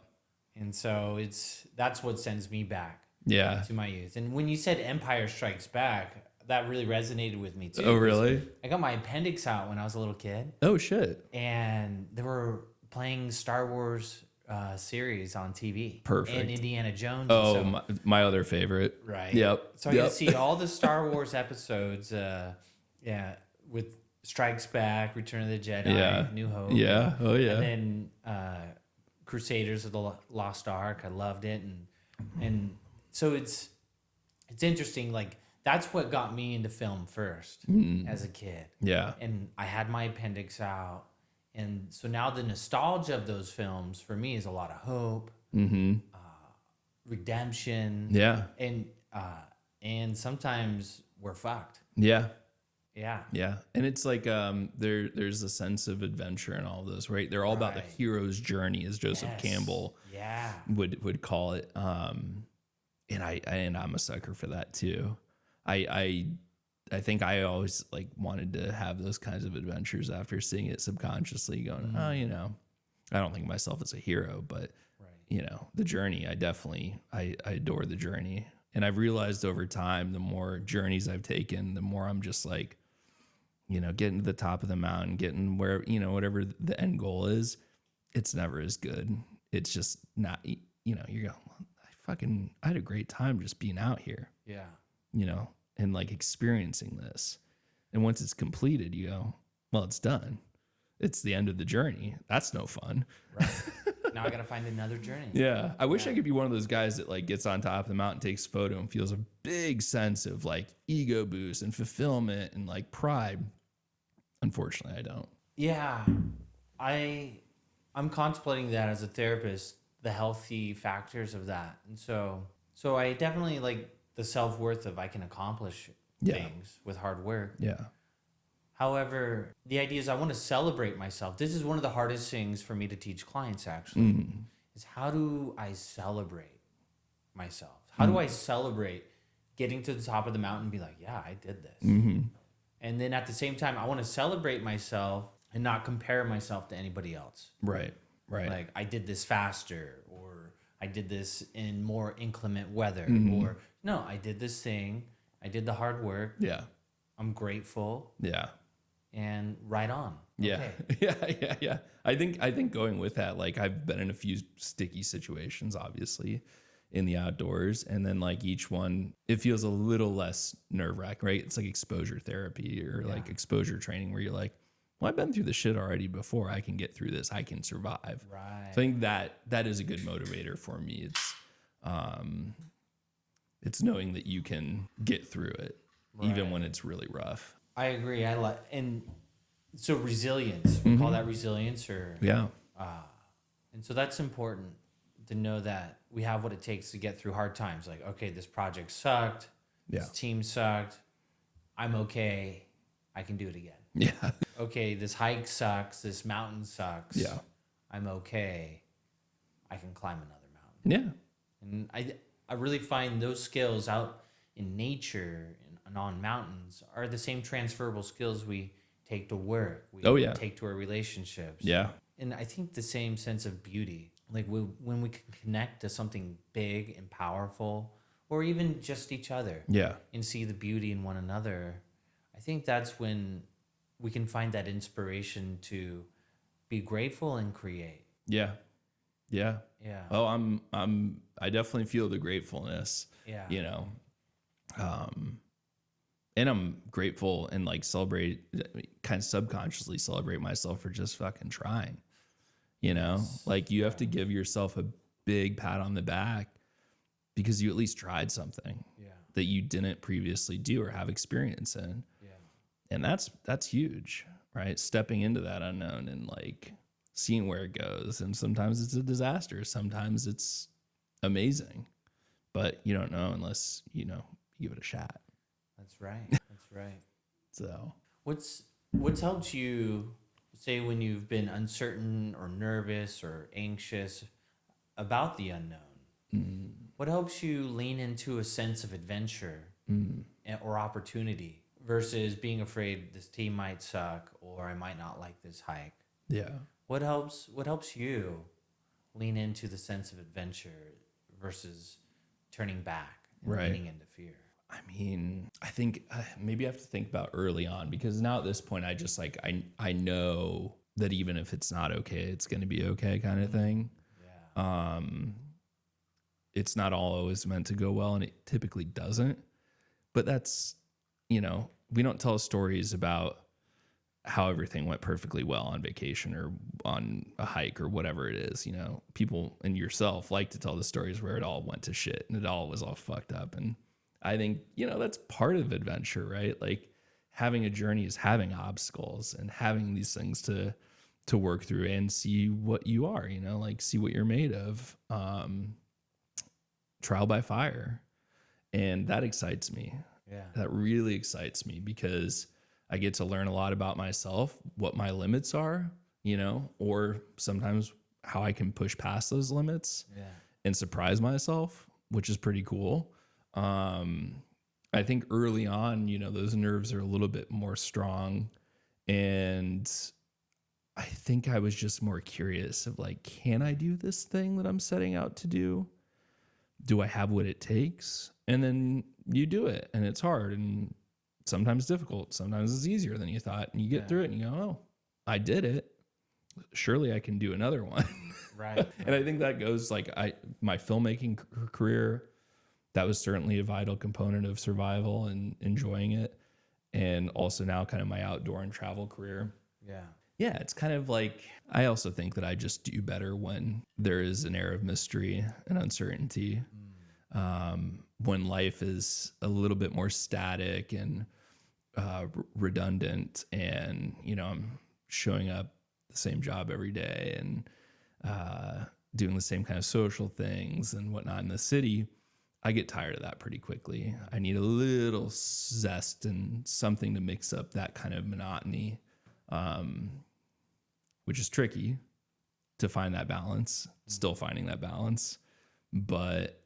And so that's what sends me back Yeah. to my youth. And when you said Empire Strikes Back, that really resonated with me too. Oh really? I got my appendix out when I was a little kid, Oh shit. and they were playing Star Wars series on TV. Perfect. And Indiana Jones. Oh, and so, my other favorite. right. Yep. So I got to see all the Star Wars episodes. With Strikes Back, Return of the Jedi, Yeah. New Hope. Yeah. Oh yeah. And then Crusaders of the Lost Ark. I loved it, and so it's interesting. Like that's what got me into film first as a kid. Yeah. And I had my appendix out, and so now the nostalgia of those films for me is a lot of hope, redemption, Yeah. and sometimes we're fucked. Yeah. Yeah. Yeah. And it's like there's a sense of adventure in all of those, right? They're all about the Right. hero's journey, as Joseph Yes. Campbell Yeah. would call it. And I'm a sucker for that too. I think I always like wanted to have those kinds of adventures after seeing it subconsciously going, oh, you know, I don't think of myself as a hero, but you know, the journey, I adore the journey. And I've realized over time, the more journeys I've taken, the more I'm just like, you know, getting to the top of the mountain, getting where, you know, whatever the end goal is, it's never as good. It's just not, you know, you're going, I had a great time just being out here, Yeah. you know, and like experiencing this. And once it's completed, you go, well, it's done. It's the end of the journey. That's no fun. Right. Now I got to find another journey. Yeah. I wish I could be one of those guys that like gets on top of the mountain, takes a photo and feels a big sense of like ego boost and fulfillment and like pride. Unfortunately, I don't. Yeah. I'm contemplating that as a therapist, the healthy factors of that. And so I definitely like the self-worth of I can accomplish things with hard work. Yeah. However, the idea is I want to celebrate myself. This is one of the hardest things for me to teach clients, actually, is how do I celebrate myself? How do I celebrate getting to the top of the mountain and be like, yeah, I did this. And then at the same time, I want to celebrate myself and not compare myself to anybody else. Right. Like, I did this faster, or I did this in more inclement weather, or no, I did this thing. I did the hard work. Yeah. I'm grateful. Yeah. And right on. Yeah. Okay. Yeah. I think going with that, like I've been in a few sticky situations, obviously, in the outdoors. And then like each one, it feels a little less nerve-wracking, right? It's like exposure therapy or like exposure training where you're like, well, I've been through this shit already before. I can get through this. I can survive. Right. So I think that is a good motivator for me. It's knowing that you can get through it, even when it's really rough. I agree. And so resilience, we call that resilience, or and so that's important to know that we have what it takes to get through hard times. Like, okay, this project sucked. This team sucked. I'm okay. I can do it again. Yeah. Okay, this hike sucks. This mountain sucks. Yeah. I'm okay. I can climb another mountain. Yeah. And I really find those skills out in nature and on mountains are the same transferable skills we take to work. We take to our relationships. Yeah. And I think the same sense of beauty, like when we can connect to something big and powerful, or even just each other. Yeah. And see the beauty in one another. I think that's when we can find that inspiration to be grateful and create. Yeah. Yeah. Yeah. Oh, I definitely feel the gratefulness. Yeah. You know. And I'm grateful and like kind of subconsciously celebrate myself for just fucking trying. You know? Like you have to give yourself a big pat on the back because you at least tried something that you didn't previously do or have experience in. Yeah. And that's huge, right? Stepping into that unknown and like seeing where it goes. And sometimes it's a disaster. Sometimes it's amazing, but you don't know unless, you give it a shot. That's right. That's right. So what's helped you, say, when you've been uncertain or nervous or anxious about the unknown? What helps you lean into a sense of adventure or opportunity versus being afraid this team might suck or I might not like this hike? Yeah. What helps you lean into the sense of adventure versus turning back and leaning into fear? I mean, I think maybe I have to think about early on because now at this point, I just like, I know that even if it's not okay, it's going to be okay kind of thing. Yeah. It's not always meant to go well and it typically doesn't, but that's, we don't tell stories about how everything went perfectly well on vacation or on a hike or whatever it is. People and yourself like to tell the stories where it all went to shit and it all was all fucked up. And I think, that's part of adventure, right? Like having a journey is having obstacles and having these things to work through and see what you are, like see what you're made of. Trial by fire. And that excites me. Yeah. That really excites me because I get to learn a lot about myself, what my limits are, or sometimes how I can push past those limits and surprise myself, which is pretty cool. I think early on, those nerves are a little bit more strong. And I think I was just more curious of like, can I do this thing that I'm setting out to do? Do I have what it takes? And then you do it and it's hard and sometimes difficult. Sometimes it's easier than you thought and you get through it and you go, oh, I did it. Surely I can do another one. Right. And I think that goes like my filmmaking career, that was certainly a vital component of survival and enjoying it. And also now kind of my outdoor and travel career. Yeah. Yeah, it's kind of like, I also think that I just do better when there is an air of mystery and uncertainty. When life is a little bit more static and redundant and, I'm showing up the same job every day and doing the same kind of social things and whatnot in the city, I get tired of that pretty quickly. I need a little zest and something to mix up that kind of monotony, which is tricky to find that balance, still finding that balance. But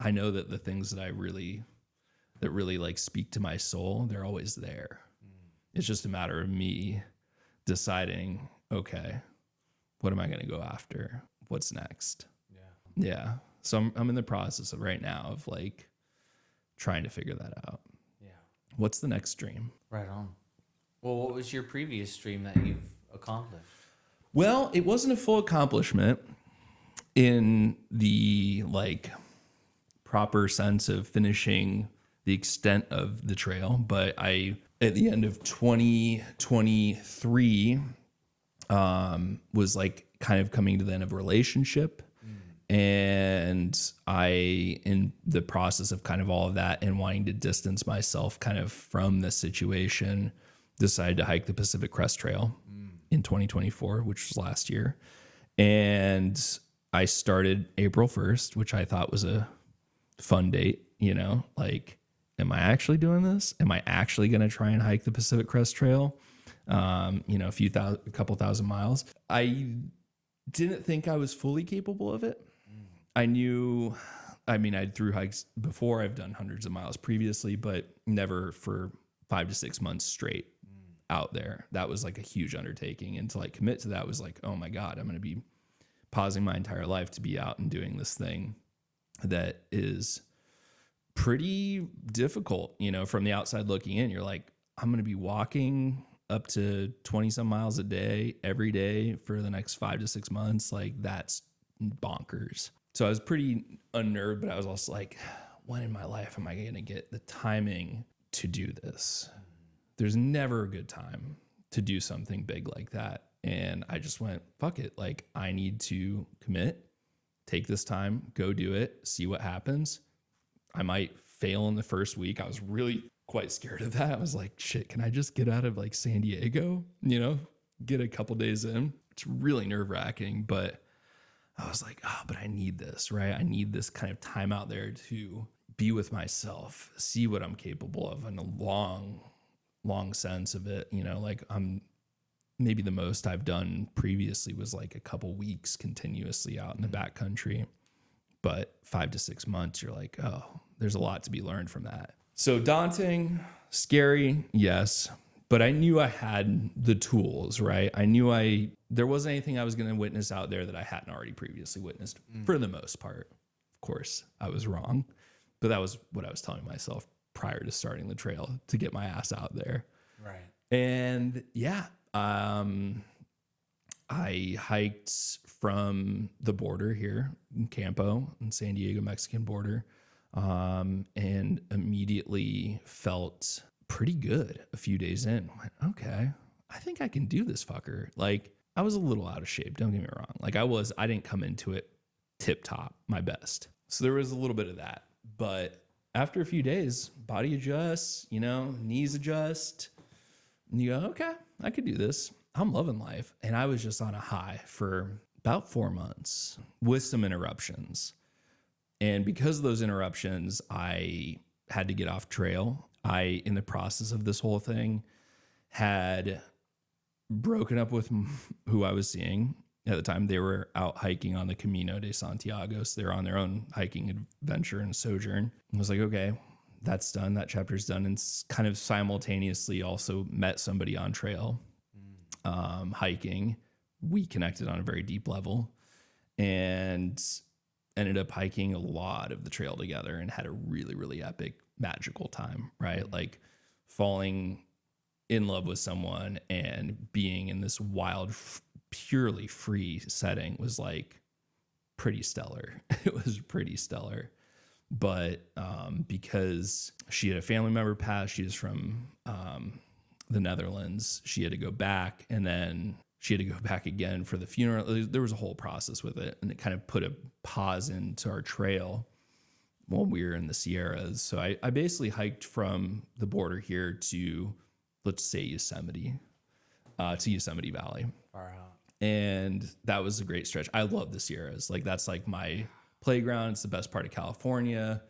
I know that the things that really like speak to my soul, they're always there. It's just a matter of me deciding, okay, what am I going to go after? What's next? Yeah. So I'm in the process of right now of like trying to figure that out. Yeah. What's the next dream? Right on. Well, what was your previous dream that you've accomplished? Well, it wasn't a full accomplishment in the like proper sense of finishing the extent of the trail, but at the end of 2023 was like kind of coming to the end of a relationship. And I, in the process of kind of all of that and wanting to distance myself kind of from this situation, decided to hike the Pacific Crest Trail in 2024, which was last year. And I started April 1st, which I thought was a fun date, like, am I actually doing this? Am I actually going to try and hike the Pacific Crest Trail? A couple thousand miles. I didn't think I was fully capable of it. I'd through hikes before. I've done hundreds of miles previously, but never for 5 to 6 months straight out there. That was like a huge undertaking. And to like commit to that was like, oh my God, I'm going to be pausing my entire life to be out and doing this thing that is pretty difficult. From the outside looking in, you're like, I'm going to be walking up to 20 some miles a day every day for the next 5 to 6 months. Like, that's bonkers. So I was pretty unnerved, but I was also like, when in my life am I going to get the timing to do this? There's never a good time to do something big like that. And I just went, fuck it. Like, I need to commit, take this time, go do it, see what happens. I might fail in the first week. I was really quite scared of that. I was like, shit, can I just get out of like San Diego, get a couple days in? It's really nerve wracking, but I was like, but I need this, right? I need this kind of time out there to be with myself, see what I'm capable of in a long sense of it. Like, maybe the most I've done previously was like a couple weeks continuously out in the backcountry, but 5 to 6 months, you're like, oh, there's a lot to be learned from that. So daunting, scary, yes. But I knew I had the tools, right? I knew there wasn't anything I was going to witness out there that I hadn't already previously witnessed, for the most part. Of course, I was wrong, but that was what I was telling myself prior to starting the trail, to get my ass out there. Right. And yeah, I hiked from the border here in Campo, in San Diego, Mexican border, and immediately felt pretty good a few days in. Went, okay, I think I can do this fucker. Like, I was a little out of shape, don't get me wrong. Like, I didn't come into it tip top, my best. So there was a little bit of that. But after a few days, body adjusts, knees adjust. And you go, okay, I could do this. I'm loving life. And I was just on a high for about 4 months with some interruptions. And because of those interruptions, I had to get off trail. In the process of this whole thing, had broken up with who I was seeing at the time. They were out hiking on the Camino de Santiago. So they're on their own hiking adventure and sojourn. I was like, okay, that's done. That chapter's done. And kind of simultaneously also met somebody on trail, hiking. We connected on a very deep level and ended up hiking a lot of the trail together and had a really, really epic, magical time, right? Like, falling in love with someone and being in this wild, purely free setting was like pretty stellar. It was pretty stellar. But because she had a family member pass, she was from the Netherlands, she had to go back, and then she had to go back again for the funeral. There was a whole process with it, and it kind of put a pause into our trail while we were in the Sierras. So I basically hiked from the border here to, let's say, Yosemite Valley. Far out. And that was a great stretch. I love the Sierras. Like, that's like my playground. It's the best part of California.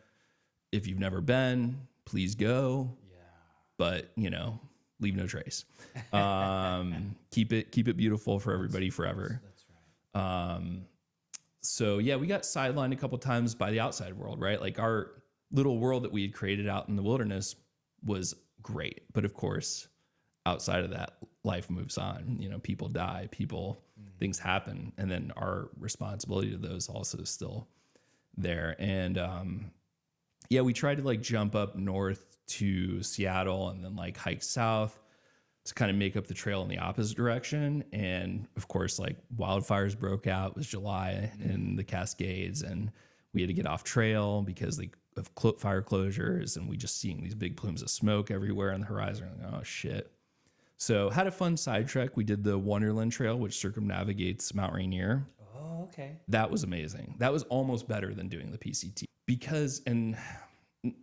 if you've never been, please go. Yeah. But, you know, leave no trace. Keep it beautiful for everybody forever. That's right. So yeah, we got sidelined a couple times by the outside world, right? Like our little world that we had created out in the wilderness was great. But of course, outside of that, life moves on. You know, people die, things happen. And then our responsibility to those also is still there. And yeah, we tried to like jump up north to Seattle and then like hike south to kind of make up the trail in the opposite direction. And of course, like wildfires broke out. It was July in the Cascades, and we had to get off trail because of fire closures, and we just seeing these big plumes of smoke everywhere on the horizon. Like, oh shit. So had a fun side trek. We did the Wonderland Trail, which circumnavigates Mount Rainier. Oh, okay. That was amazing. That was almost better than doing the PCT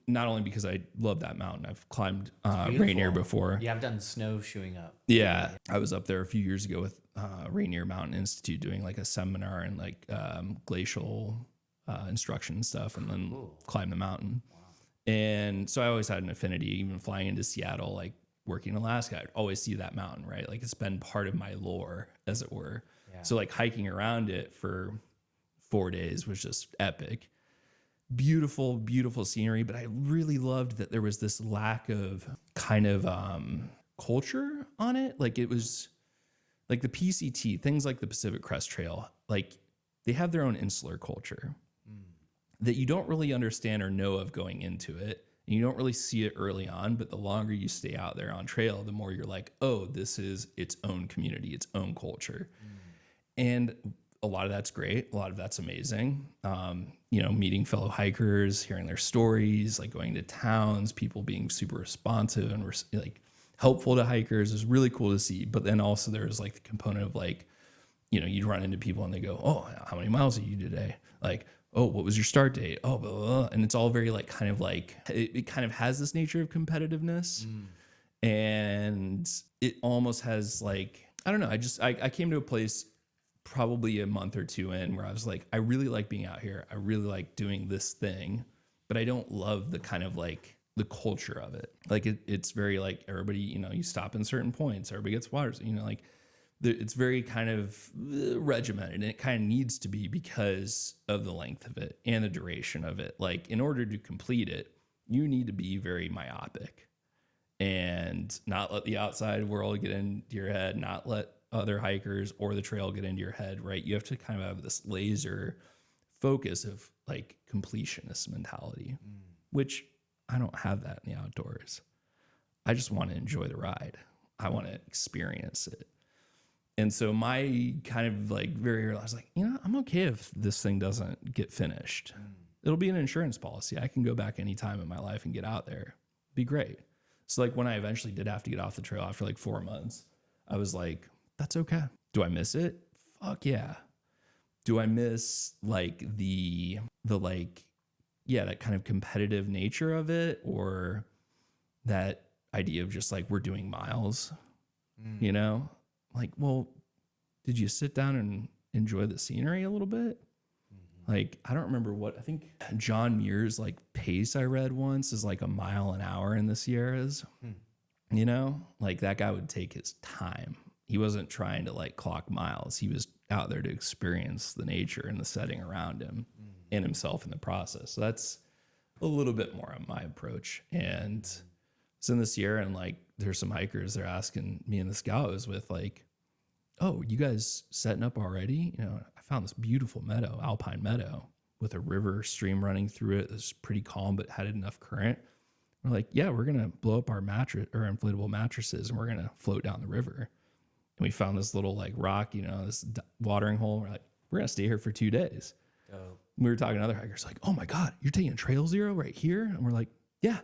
not only because I love that mountain. I've climbed Rainier before. Yeah, I've done snowshoeing up. Yeah, I was up there a few years ago with Rainier Mountain Institute doing like a seminar and like glacial instruction and stuff, and then climb the mountain. Wow. And so I always had an affinity, even flying into Seattle, like working in Alaska, I'd always see that mountain, right? Like it's been part of my lore, as it were. Yeah. So like hiking around it for 4 days was just epic. Beautiful, beautiful scenery, but I really loved that there was this lack of kind of culture on it. Like it was like the PCT, things like the Pacific Crest Trail, like they have their own insular culture that you don't really understand or know of going into it. And you don't really see it early on, but the longer you stay out there on trail, the more you're like, oh, this is its own community, its own culture. And a lot of that's great. A lot of that's amazing. You know, meeting fellow hikers, hearing their stories, like going to towns, people being super responsive and like helpful to hikers is really cool to see. But then also there's like the component of like, you know, you'd run into people and they go, oh, how many miles did you do today? Like, oh, what was your start date? Oh, blah, blah, blah. And it's all very like kind of like, it kind of has this nature of competitiveness. And it almost has like, I don't know. I came to a place probably a month or two in where I was like, I really like being out here. I really like doing this thing, but I don't love the kind of like the culture of it. Like it's very like everybody, you know, you stop in certain points, everybody gets waters, you know, like it's very kind of regimented, and it kind of needs to be because of the length of it and the duration of it. Like in order to complete it, you need to be very myopic and not let the outside world get into your head, not let other hikers or the trail get into your head, right? You have to kind of have this laser focus of like completionist mentality, which I don't have that in the outdoors. I just want to enjoy the ride. I want to experience it. And so my kind of like very early, I was like, you know, I'm okay if this thing doesn't get finished. It'll be an insurance policy. I can go back anytime in my life and get out there. Be great. So like when I eventually did have to get off the trail after like 4 months, I was like, that's okay. Do I miss it? Fuck yeah. Do I miss like the like, yeah, that kind of competitive nature of it, or that idea of just like, we're doing miles, you know? Like, well, did you sit down and enjoy the scenery a little bit? Like, I don't remember I think John Muir's like pace I read once is like a mile an hour in the Sierras. You know, like that guy would take his time. He wasn't trying to like clock miles. He was out there to experience the nature and the setting around him and himself in the process. So that's a little bit more on my approach. And it's in the Sierra, and like there's some hikers, they're asking me and the scout I was with, like, oh, you guys setting up already? You know, I found this beautiful meadow, alpine meadow, with a river stream running through it. It's pretty calm, but had enough current. We're like, yeah, we're going to blow up our mattress or inflatable mattresses, and we're going to float down the river. And we found this little like rock, you know, this watering hole. We're like, we're going to stay here for 2 days. We were talking to other hikers like, oh my God, you're taking Trail Zero right here? And we're like, yeah,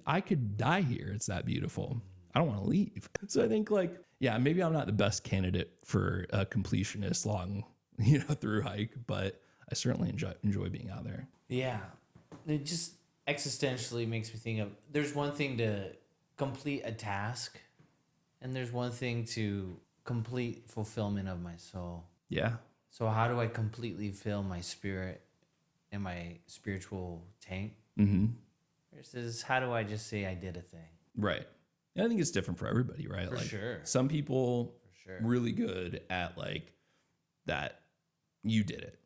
I could die here. It's that beautiful. I don't want to leave. So I think like, yeah, maybe I'm not the best candidate for a completionist long, you know, through hike, but I certainly enjoy being out there. Yeah. It just existentially makes me think of, there's one thing to complete a task, and there's one thing to complete fulfillment of my soul. Yeah. So how do I completely fill my spirit in my spiritual tank Mm-hmm. versus how do I just say I did a thing? Right. And I think it's different for everybody, right? For like sure. some people For sure. really good at like that. You did it.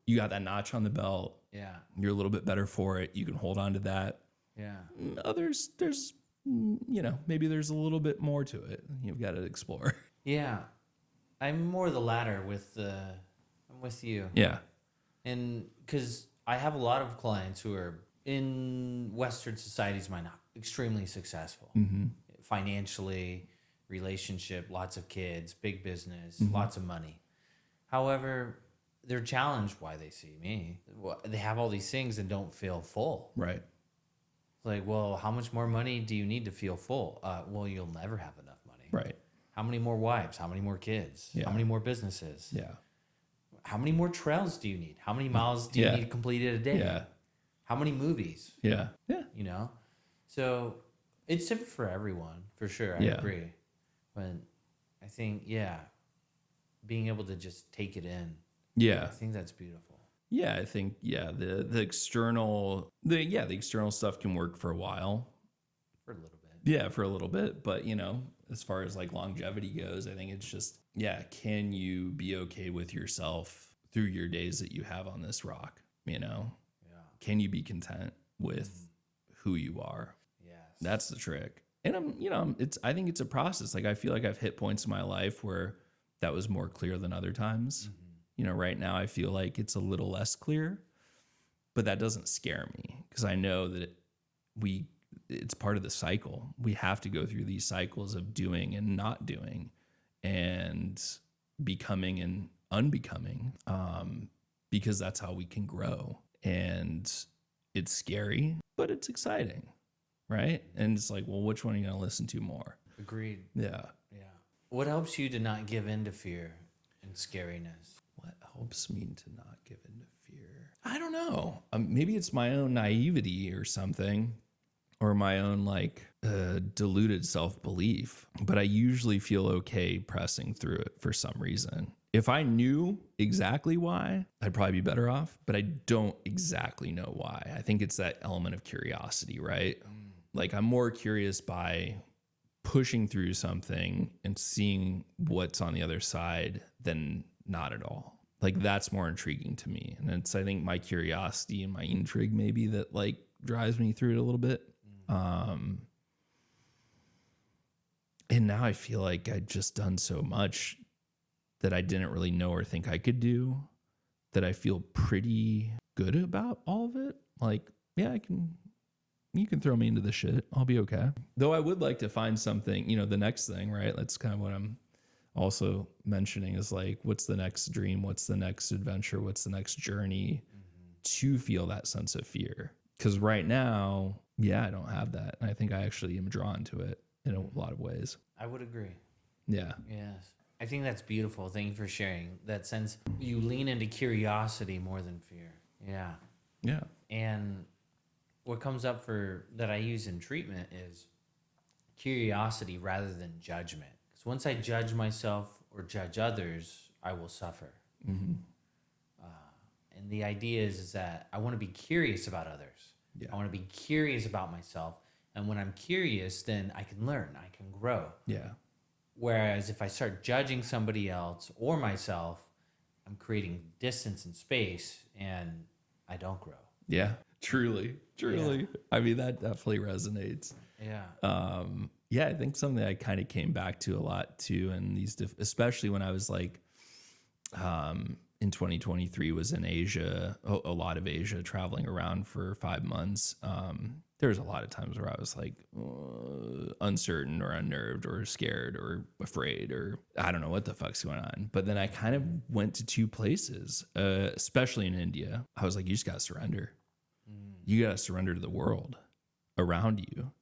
You got that notch on the belt. Yeah. You're a little bit better for it. You can hold on to that. Yeah. Others, there's, maybe there's a little bit more to it. You've got to explore. Yeah. I'm more the latter I'm with you. Yeah. And because I have a lot of clients who are in Western societies might not extremely successful financially, relationship, lots of kids, big business, lots of money. However, they're challenged why they see me. They have all these things and don't feel full. Right. Like, well, how much more money do you need to feel full? Well, you'll never have enough money. Right. How many more wives? How many more kids? Yeah. How many more businesses? Yeah. How many more trails do you need? How many miles do you need completed a day? Yeah. How many movies? Yeah. Yeah. So it's different for everyone, for sure. I agree. But I think, being able to just take it in. Yeah. I think that's beautiful. Yeah. I think, the external, the external stuff can work for a while. For a little bit. Yeah. For a little bit. But, as far as like longevity goes, I think it's just, can you be okay with yourself through your days that you have on this rock? Can you be content with who you are? Yes. That's the trick. And I think it's a process. Like I feel like I've hit points in my life where that was more clear than other times. Right now I feel like it's a little less clear, but that doesn't scare me because I know that it's part of the cycle. We have to go through these cycles of doing and not doing and becoming and unbecoming, because that's how we can grow. And it's scary, but it's exciting, right? And it's like, well, which one are you going to listen to more? Agreed. Yeah. Yeah. What helps you to not give in to fear and scariness? What helps me to not give in to fear? I don't know. Maybe it's my own naivety or something, or my own deluded self-belief. But I usually feel okay pressing through it for some reason. If I knew exactly why, I'd probably be better off, but I don't exactly know why. I think it's that element of curiosity, right? Like I'm more curious by pushing through something and seeing what's on the other side than not at all. Like that's more intriguing to me. And it's, I think my curiosity and my intrigue maybe that like drives me through it a little bit. And now I feel like I've just done so much that I didn't really know or think I could do that I feel pretty good about all of it. Like, you can throw me into the shit. I'll be okay. Though I would like to find something, the next thing, right? That's kind of what I'm also mentioning is like, what's the next dream? What's the next adventure? What's the next journey to feel that sense of fear? Because right now, I don't have that. And I think I actually am drawn to it in a lot of ways. I would agree. Yeah. Yes. I think that's beautiful. Thank you for sharing that sense. You lean into curiosity more than fear. Yeah. Yeah. And what comes up that I use in treatment is curiosity rather than judgment. Because once I judge myself or judge others, I will suffer. And the idea is that I want to be curious about others. Yeah. I want to be curious about myself. And when I'm curious, then I can learn, I can grow. Yeah. Whereas if I start judging somebody else or myself, I'm creating distance and space and I don't grow. Yeah. Truly. Yeah. I mean, that definitely resonates. Yeah. I think something I kind of came back to a lot too. And especially when I was like, in 2023 was in Asia, a lot of Asia, traveling around for 5 months. There was a lot of times where I was like uncertain or unnerved or scared or afraid or I don't know what the fuck's going on. But then I kind of went to 2 places, especially in India. I was like, you just got to surrender. You got to surrender to the world around you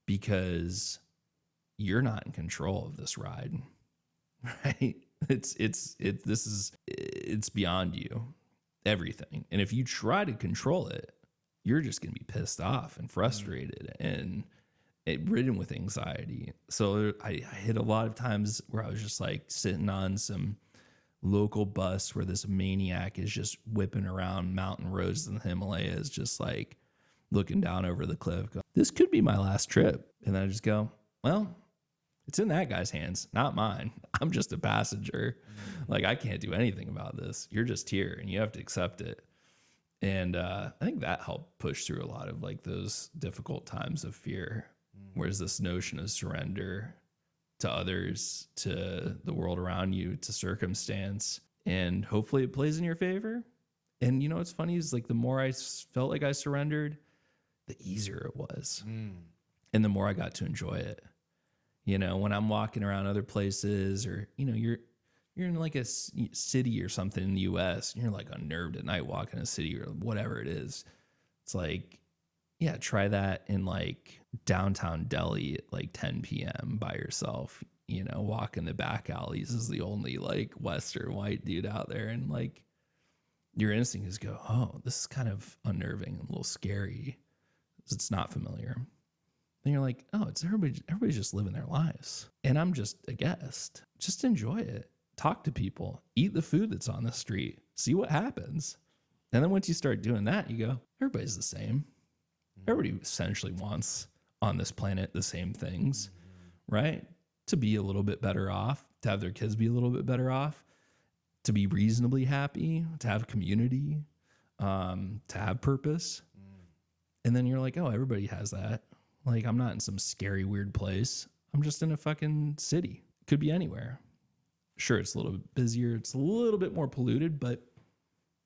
because you're not in control of this ride, right? It's beyond you, everything. And if you try to control it, you're just going to be pissed off and frustrated and ridden with anxiety. So I hit a lot of times where I was just like sitting on some local bus where this maniac is just whipping around mountain roads in the Himalayas, just like looking down over the cliff. Go, this could be my last trip. And then I just go, well, it's in that guy's hands, not mine. I'm just a passenger. Like, I can't do anything about this. You're just here and you have to accept it. And I think that helped push through a lot of like those difficult times of fear. Whereas this notion of surrender to others, to the world around you, to circumstance, and hopefully it plays in your favor. And you know what's funny is like the more I felt like I surrendered, the easier it was. And the more I got to enjoy it. You know, when I'm walking around other places, or, you know, you're in like a city or something in the US, and you're like unnerved at night walking a city or whatever it is. It's like, yeah, try that in like downtown Delhi at like 10 p.m. by yourself, you know, walking the back alleys as the only like Western white dude out there. And like your instinct is go, oh, this is kind of unnerving and a little scary. It's not familiar. Then you're like, oh, it's everybody's just living their lives. And I'm just a guest. Just enjoy it. Talk to people. Eat the food that's on the street. See what happens. And then once you start doing that, you go, everybody's the same. Everybody essentially wants on this planet the same things, right? To be a little bit better off, to have their kids be a little bit better off, to be reasonably happy, to have community, to have purpose. And then you're like, oh, everybody has that. Like, I'm not in some scary, weird place. I'm just in a fucking city. Could be anywhere. Sure, it's a little bit busier. It's a little bit more polluted, but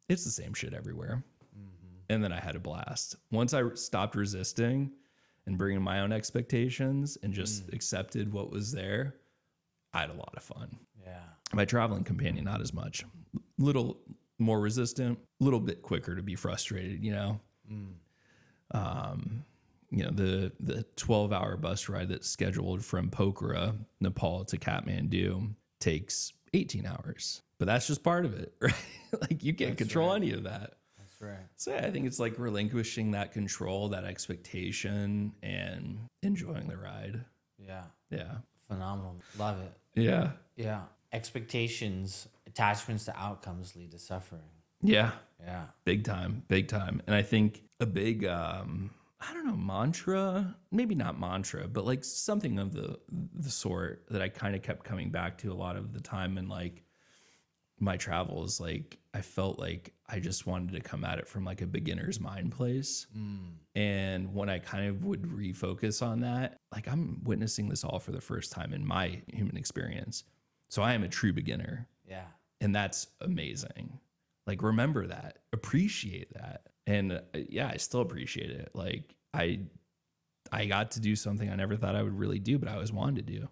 it's the same shit everywhere. And then I had a blast. Once I stopped resisting and bringing my own expectations and just accepted what was there, I had a lot of fun. Yeah. My traveling companion, not as much. Little more resistant, a little bit quicker to be frustrated, you know? You know, the 12-hour bus ride that's scheduled from Pokhara, Nepal to Kathmandu takes 18 hours. But that's just part of it, right? Like, you can't control any of that. That's right. So yeah, I think it's like relinquishing that control, that expectation, and enjoying the ride. Yeah. Yeah. Phenomenal. Love it. Yeah. Yeah. Expectations, attachments to outcomes lead to suffering. Yeah. Yeah. Big time. Big time. And I think a big, I don't know, mantra, maybe not mantra, but like something of the sort that I kind of kept coming back to a lot of the time in like my travels. Like, I felt like I just wanted to come at it from like a beginner's mind place. And when I kind of would refocus on that, like, I'm witnessing this all for the first time in my human experience. So I am a true beginner. Yeah. And that's amazing. Like, remember that, appreciate that. And yeah, I still appreciate it. Like, I got to do something I never thought I would really do, but I always wanted to do.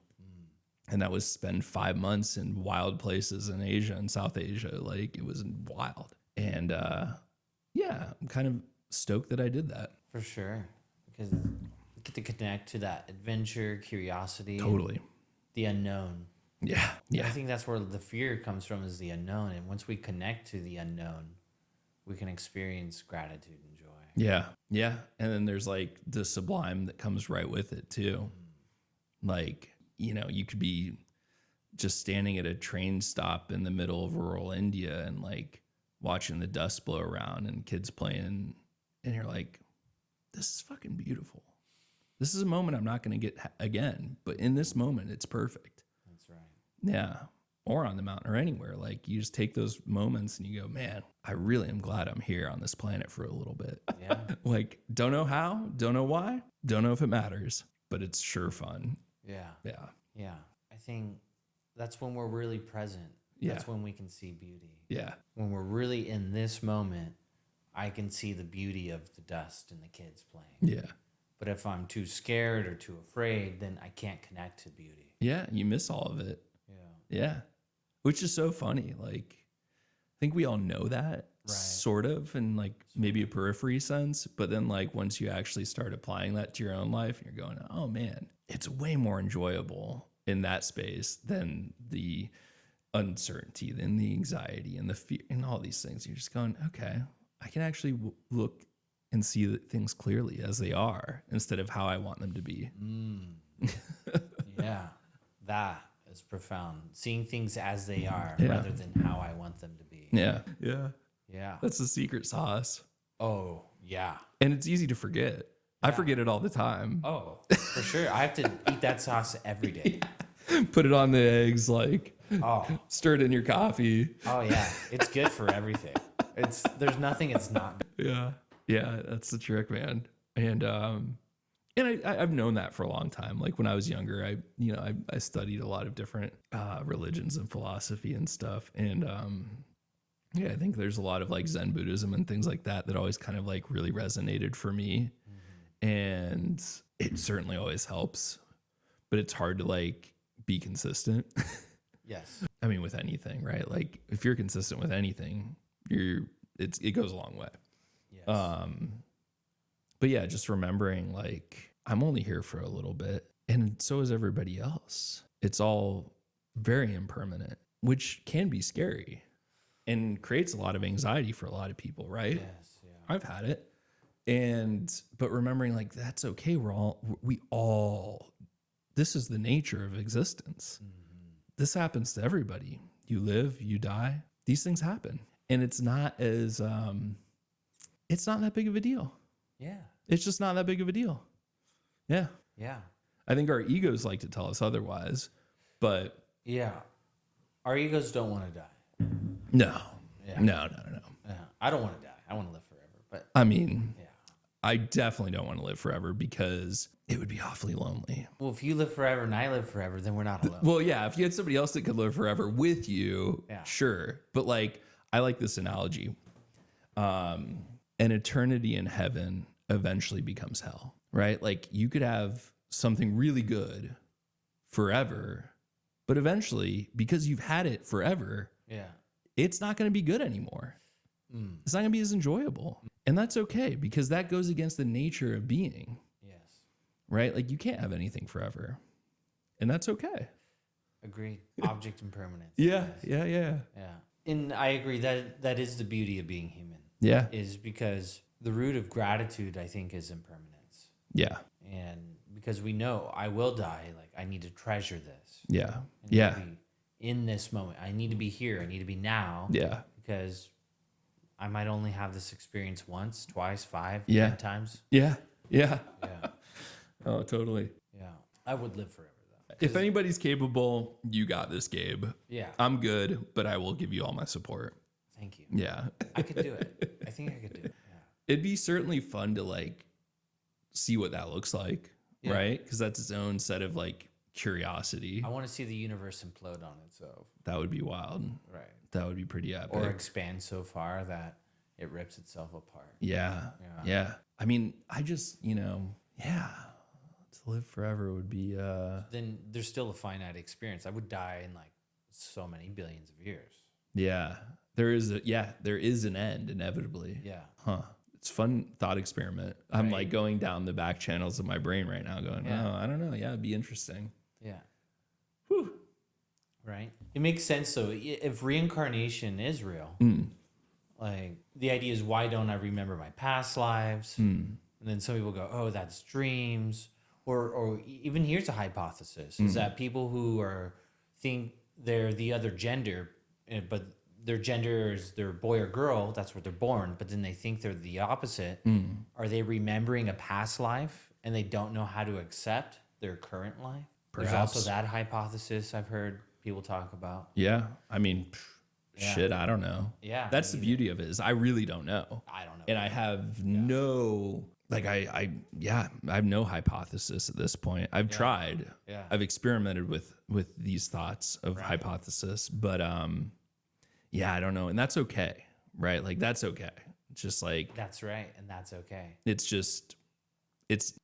And that was spend 5 months in wild places in Asia and South Asia. Like, it was wild. And yeah, I'm kind of stoked that I did that. For sure. Because you get to connect to that adventure, curiosity. Totally. The unknown. Yeah. Yeah. I think that's where the fear comes from, is the unknown. And once we connect to the unknown, we can experience gratitude and joy. Yeah. Yeah. And then there's like the sublime that comes right with it too. Like, you know, you could be just standing at a train stop in the middle of rural India and like watching the dust blow around and kids playing. And you're like, this is fucking beautiful. This is a moment I'm not going to get again. But in this moment, it's perfect. That's right. Yeah. Or on the mountain or anywhere. Like, you just take those moments and you go, man, I really am glad I'm here on this planet for a little bit. Yeah. Like, don't know how, don't know why, don't know if it matters, but it's sure fun. Yeah. Yeah. Yeah. I think that's when we're really present. Yeah. That's when we can see beauty. Yeah. When we're really in this moment, I can see the beauty of the dust and the kids playing. Yeah. But if I'm too scared or too afraid, then I can't connect to beauty. Yeah. You miss all of it. Yeah. Yeah. Which is so funny. Like, I think we all know that, Right. sort of, in like maybe a periphery sense. But then, like, once you actually start applying that to your own life, you're going, oh man, it's way more enjoyable in that space than the uncertainty, than the anxiety and the fear and all these things. You're just going, okay, I can actually look and see things clearly as they are instead of how I want them to be. Yeah. That is profound. Seeing things as they are Yeah. rather than how I want them to be. Yeah. Yeah. Yeah. That's the secret sauce. Oh, yeah. And it's easy to forget. I forget it all the time. Oh, for sure. I have to eat that sauce every day. Put it on the eggs, like Oh, stir it in your coffee. oh yeah. It's good for everything. There's nothing it's not. Yeah. Yeah. That's the trick, man. And I've known that for a long time. Like when I was younger, I studied a lot of different religions and philosophy and stuff. And I think there's a lot of like Zen Buddhism and things like that always kind of like really resonated for me. And it certainly always helps, but it's hard to like be consistent. Yes. I mean, with anything, right? Like if you're consistent with anything, it goes a long way. Yes. But yeah, just remembering like I'm only here for a little bit, and so is everybody else. It's all very impermanent, which can be scary and creates a lot of anxiety for a lot of people, right? Yes. Yeah. I've had it. But remembering like that's okay. We all this is the nature of existence. This happens to everybody. You live, you die. These things happen. And it's not that big of a deal. Yeah. It's just not that big of a deal. Yeah. Yeah. I think our egos like to tell us otherwise, but Yeah. Our egos don't want to die. no. Yeah. No. Yeah. I don't want to die. I want to live forever. But I mean, yeah. I definitely don't want to live forever because it would be awfully lonely. Well, if you live forever and I live forever, then we're not alone. Well, yeah, if you had somebody else that could live forever with you, Yeah. sure. But like, I like this analogy. An eternity in heaven eventually becomes hell, right? Like you could have something really good forever, but eventually, because you've had it forever, Yeah. it's not going to be good anymore. It's not going to be as enjoyable. And that's okay because that goes against the nature of being, Yes. right? Like you can't have anything forever. And that's okay. Agreed. Object impermanence. Yeah. Yes. Yeah. Yeah. And I agree that is the beauty of being human. Yeah. Is because the root of gratitude, I think, is impermanence. Yeah. And because we know I will die, like I need to treasure this. Yeah. I need Yeah. to be in this moment. I need to be here. I need to be now. Yeah. Because I might only have this experience once, twice, 5, Yeah. 10 times. Yeah. Yeah. Yeah. Oh, totally. Yeah. I would live forever though. If anybody's capable, you got this, Gabe. Yeah. I'm good, but I will give you all my support. Thank you. Yeah. I could do it. I think I could do it. Yeah. It'd be certainly fun to like see what that looks like, Yeah. right? Because that's its own set of like curiosity. I want to see the universe implode on itself. That would be wild. Right. That would be pretty epic. Or expand so far that it rips itself apart. Yeah. Yeah. I mean, I just, to live forever would be Then there's still a finite experience. I would die in like so many billions of years. yeah. There is an end inevitably. Yeah. Huh. It's a fun thought experiment. I'm Right. like going down the back channels of my brain right now going, Yeah. oh, I don't know. Yeah, it'd be interesting. Yeah. Whew. Right. It makes sense though. If reincarnation is real, like the idea is why don't I remember my past lives? And then some people go, oh, that's dreams. Or even here's a hypothesis is that people who think they're the other gender, but their gender is they're boy or girl, that's where they're born, but then they think they're the opposite. Are they remembering a past life and they don't know how to accept their current life? Perhaps. There's also that hypothesis I've heard people talk about. Yeah. I mean, Yeah. shit, I don't know. Yeah. That's the beauty of it is I really don't know. I don't know. And I have no, like, I have no hypothesis at this point. I've tried. Yeah. I've experimented with these thoughts of hypothesis, but I don't know. And that's okay. Right. Like that's okay. It's just like, That's right. And that's okay.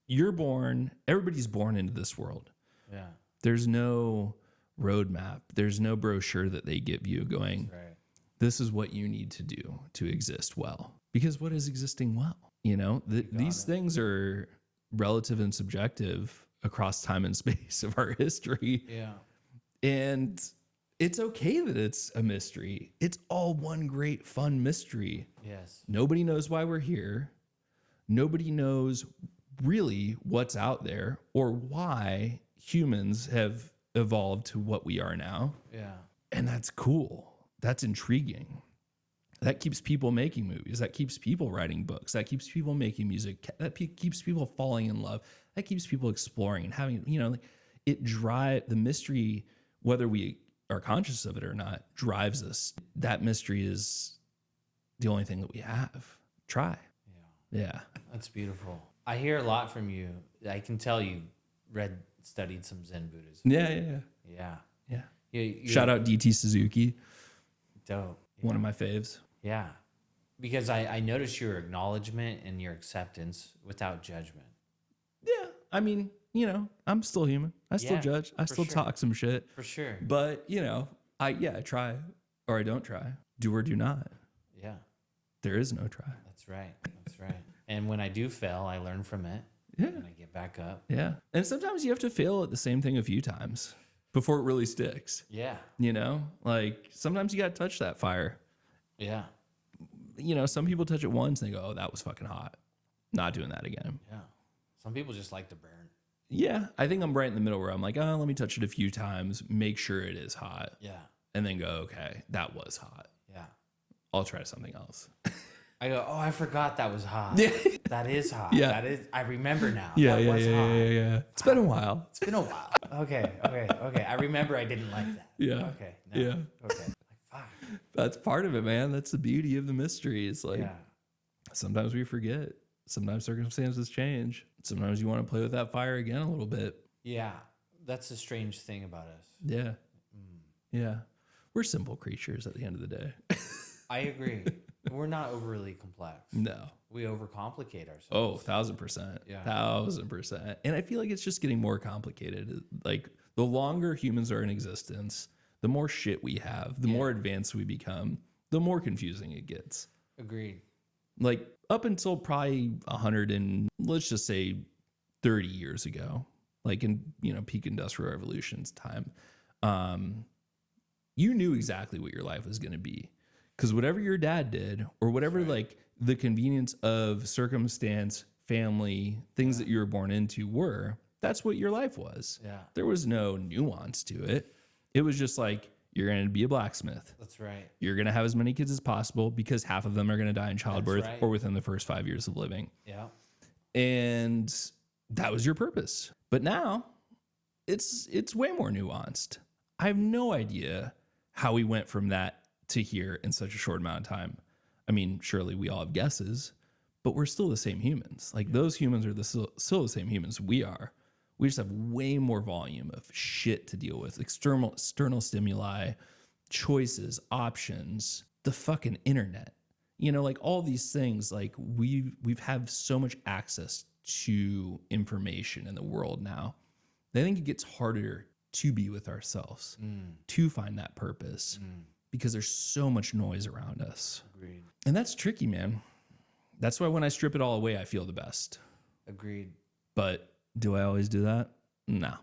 you're born, everybody's born into this world. Yeah. There's no roadmap. There's no brochure that they give you going, Right. this is what you need to do to exist well. Because what is existing well? You know, these things are relative and subjective across time and space of our history. Yeah. And it's okay that it's a mystery. It's all one great fun mystery. Yes. Nobody knows why we're here. Nobody knows really what's out there or why humans have evolved to what we are now. Yeah. And that's cool. That's intriguing. That keeps people making movies. That keeps people writing books. That keeps people making music. That keeps people falling in love. That keeps people exploring and having, the mystery, whether we are conscious of it or not, drives us. That mystery is the only thing that we have. Try. Yeah. That's beautiful. I hear a lot from you. I can tell you studied some Zen Buddhism. Yeah. You Shout out DT Suzuki. Dope. One of my faves. Yeah. Because I noticed your acknowledgement and your acceptance without judgment. Yeah. I mean, I'm still human. I still judge. I still talk some shit. For sure. But, I try or I don't try. Do or do not. Yeah. There is no try. That's right. And when I do fail, I learn from it. Yeah. And I get back up. Yeah. And sometimes you have to fail at the same thing a few times before it really sticks. Yeah. Like sometimes you got to touch that fire. Yeah. Some people touch it once and they go, oh, that was fucking hot. Not doing that again. Yeah. Some people just like to burn. Yeah. I think I'm right in the middle where I'm like, oh, let me touch it a few times, make sure it is hot. Yeah. And then go, okay, that was hot. Yeah. I'll try something else. I go, oh, I forgot that was hot. Yeah. That is hot. Yeah. That is, I remember now. Yeah, that was hot. Yeah. It's been a while. It's been a while. Okay. I remember I didn't like that. Yeah. Okay. No. Yeah. Okay. Like, fuck. That's part of it, man. That's the beauty of the mystery. It's like sometimes we forget. Sometimes circumstances change. Sometimes you want to play with that fire again a little bit. Yeah. That's the strange thing about us. Yeah. Yeah. We're simple creatures at the end of the day. I agree. We're not overly complex. No. We overcomplicate ourselves. Oh, 1,000%. Yeah. 1,000%. And I feel like it's just getting more complicated. Like the longer humans are in existence, the more shit we have, the more advanced we become, the more confusing it gets. Agreed. Like up until probably 100 and let's just say 30 years ago, like in, peak industrial revolution's time, you knew exactly what your life was going to be. Because whatever your dad did or whatever, like the convenience of circumstance, family, things that you were born into were, that's what your life was. Yeah. There was no nuance to it. It was just like, you're going to be a blacksmith. That's right. You're going to have as many kids as possible because half of them are going to die in childbirth or within the first 5 years of living. Yeah. And that was your purpose. But now it's way more nuanced. I have no idea how we went from that to here in such a short amount of time. I mean, surely we all have guesses, but we're still the same humans. Like those humans are still the same humans we are. We just have way more volume of shit to deal with. External stimuli, choices, options, the fucking internet. Like all these things, like we've had so much access to information in the world now. I think it gets harder to be with ourselves, to find that purpose. Because there's so much noise around us. Agreed. And that's tricky, man. That's why when I strip it all away, I feel the best. Agreed. But do I always do that? No.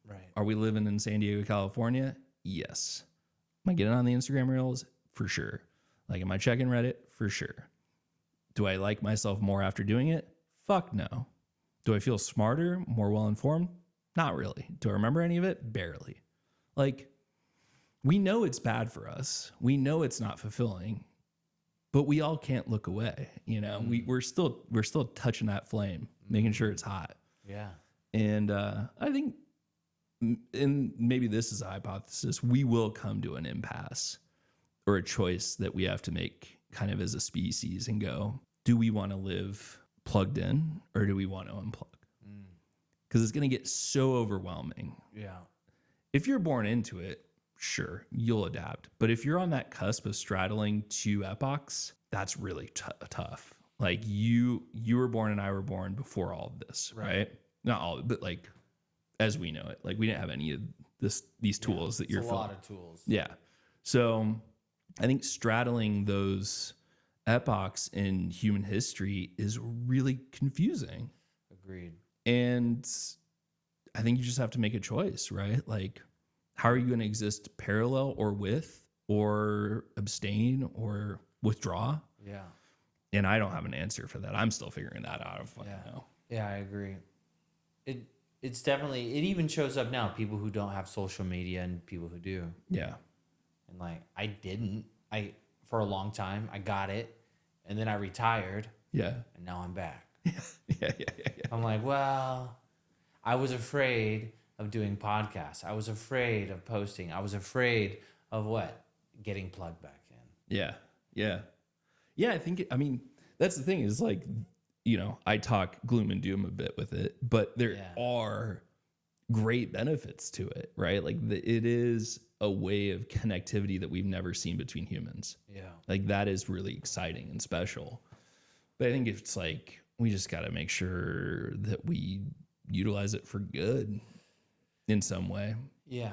Right. Are we living in San Diego, California? Yes. Am I getting on the Instagram reels? For sure. Like, am I checking Reddit? For sure. Do I like myself more after doing it? Fuck no. Do I feel smarter, more well-informed? Not really. Do I remember any of it? Barely. Like, we know it's bad for us. We know it's not fulfilling, but we all can't look away. We're still touching that flame, making sure it's hot. Yeah. And I think, and maybe this is a hypothesis, we will come to an impasse or a choice that we have to make kind of as a species and go, do we want to live plugged in or do we want to unplug? Because it's going to get so overwhelming. Yeah. If you're born into it, sure, you'll adapt. But if you're on that cusp of straddling two epochs, that's really tough. Like you were born and I were born before all of this, right? Not all, but like as we know it, like we didn't have any of these tools that you're a lot of tools. Yeah. So I think straddling those epochs in human history is really confusing. Agreed. And I think you just have to make a choice, right? Like, how are you going to exist parallel or with or abstain or withdraw? Yeah. And I don't have an answer for that. I'm still figuring that out. I fucking know. Yeah, I agree. it's definitely, it even shows up now, people who don't have social media and people who do. Yeah. And like, I didn't, for a long time, I got it. And then I retired. Yeah. And now I'm back. Yeah. I'm like, well, I was afraid of doing podcasts. I was afraid of posting. I was afraid of what? Getting plugged back in. Yeah. I mean, that's the thing is like, you know, I talk gloom and doom a bit with it, but there are great benefits to it, right? Like it is a way of connectivity that we've never seen between humans. Yeah. Like that is really exciting and special. But I think it's like, we just got to make sure that we utilize it for good in some way. Yeah.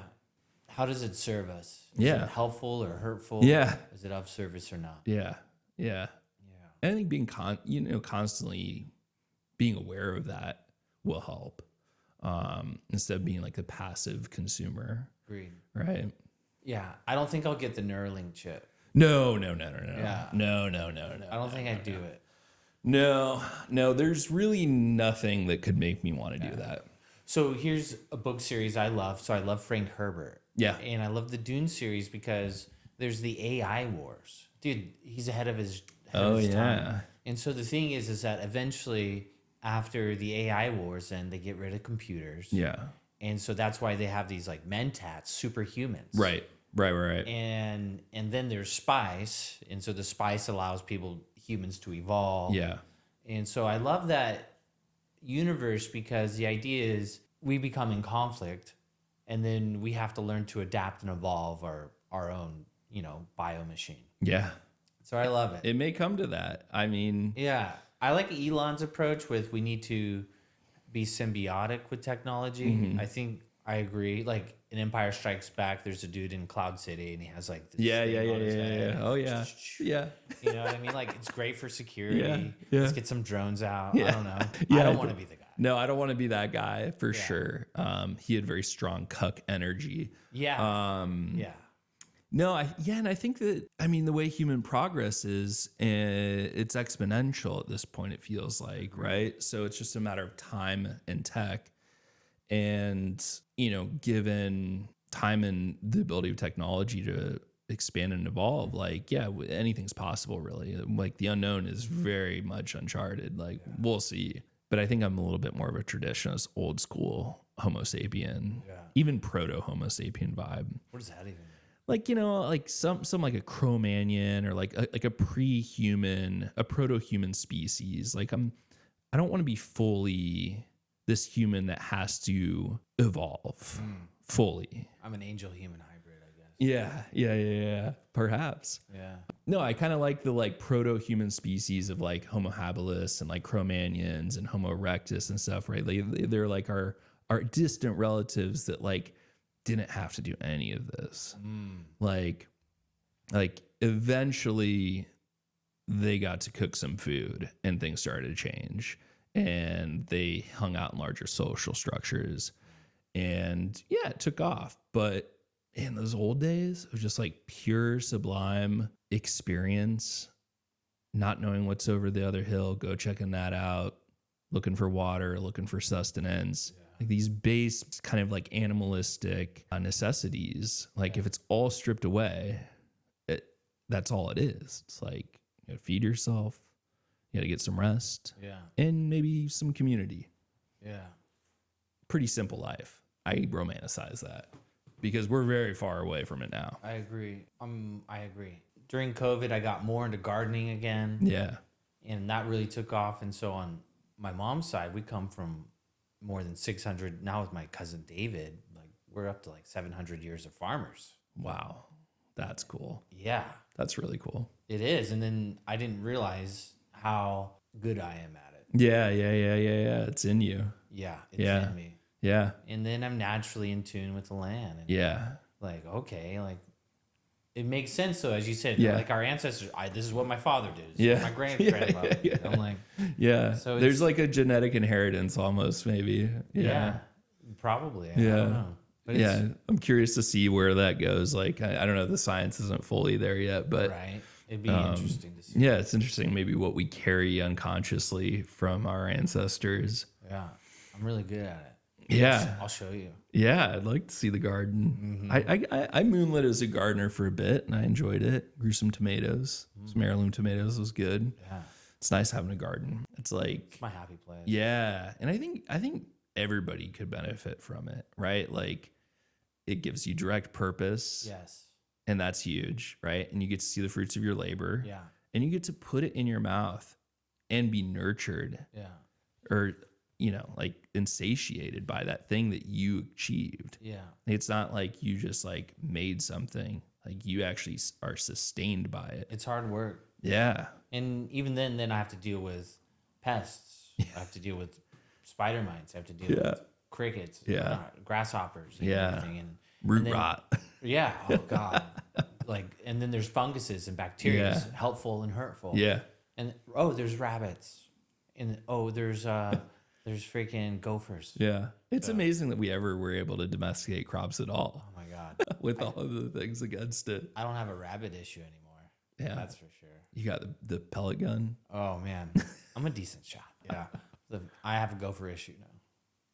How does it serve us? Is Yeah. it helpful or hurtful? Yeah. Is it of service or not? Yeah. And I think being constantly being aware of that will help, instead of being like the passive consumer. Agreed. Right. Yeah. I don't think I'll get the Neuralink chip. No. Yeah. No. I don't think I'd do it. No. There's really nothing that could make me want to do that. So here's a book series I love. So I love Frank Herbert. Yeah. And I love the Dune series because there's the AI wars. Dude, he's ahead of his time. And so the thing is that eventually after the AI wars, then they get rid of computers. Yeah. And so that's why they have these like mentats, superhumans. Right. And then there's spice. And so the spice allows humans to evolve. Yeah. And so I love that universe because the idea is we become in conflict and then we have to learn to adapt and evolve our own, bio machine. Yeah. So I love it. It may come to that. I mean, Yeah. I like Elon's approach with we need to be symbiotic with technology. Mm-hmm. I think I agree. Like in Empire Strikes Back, there's a dude in Cloud City and he has like this Yeah. thing on his head. Oh yeah. Yeah. You know what I mean? Like it's great for security. Yeah. Let's get some drones out. Yeah. I don't know. Yeah. I don't want to be the guy. No, I don't want to be that guy for sure. He had very strong cuck energy. Yeah. No, and I think that, the way human progress is, it's exponential at this point, it feels like, right? So it's just a matter of time and tech. And, given time and the ability of technology to expand and evolve, anything's possible, really. Like the unknown is very much uncharted. We'll see. But I think I'm a little bit more of a traditionalist, old school Homo sapien, even proto Homo sapien vibe. What does that even mean? Some like a Cro-Magnon or like a pre-human, a proto-human species. I don't want to be fully this human that has to evolve fully. I'm an angel human hybrid, I guess. Yeah. Perhaps. Yeah. No, I kind of like the proto-human species of Homo habilis and Cro-Magnons and Homo erectus and stuff, right? They're like our distant relatives that didn't have to do any of this. Eventually they got to cook some food and things started to change and they hung out in larger social structures and it took off. But in those old days, it was just pure sublime experience, not knowing what's over the other hill, go checking that out, looking for water, looking for sustenance. These base kind of animalistic necessities. If it's all stripped away, that's all it is. It's you gotta feed yourself, you gotta get some rest, and maybe some community. Yeah. Pretty simple life. I romanticize that because we're very far away from it now. I agree. I agree. During COVID, I got more into gardening again. Yeah. And that really took off. And so on my mom's side, we come from more than 600. Now with my cousin David, we're up to 700 years of farmers. Wow. That's cool. Yeah. That's really cool. It is. And then I didn't realize how good I am at it. Yeah. It's in you. Yeah. It's in me. Yeah. And then I'm naturally in tune with the land. And it makes sense. So as you said, our ancestors, this is what my father did. This is what my grandfather did. I'm so there's a genetic inheritance almost, maybe. Yeah. Probably. I don't know. But I'm curious to see where that goes. I don't know, the science isn't fully there yet, but right. It'd be interesting to see. Yeah, it's interesting maybe what we carry unconsciously from our ancestors. Yeah. I'm really good at it. Yeah. I'll show you. Yeah, I'd like to see the garden. I moonlit as a gardener for a bit, and I enjoyed it. Grew some tomatoes, some heirloom tomatoes. Was good. Yeah. It's nice having a garden. It's like It's my happy place. yeah, and I think everybody could benefit from it, right? Like it gives you direct purpose, Yes. and that's huge, right? And you get to see the fruits of your labor, Yeah. and you get to put it in your mouth and be nurtured, Yeah. or like insatiated by that thing that you achieved. Yeah. It's not like you just like made something, like you actually are sustained by it. It's hard work. Yeah. And even then I have to deal with pests. I have to deal with spider mites. I have to deal with crickets, grasshoppers, and everything. And Root then, rot. Yeah. Oh God. And then there's funguses and bacteria, helpful and hurtful. Yeah. And there's rabbits. And there's freaking gophers. Yeah. It's amazing that we ever were able to domesticate crops at all. Oh my God. With all of the things against it. I don't have a rabbit issue anymore. Yeah. That's for sure. You got the pellet gun. Oh man. I'm a decent shot. Yeah. I have a gopher issue now.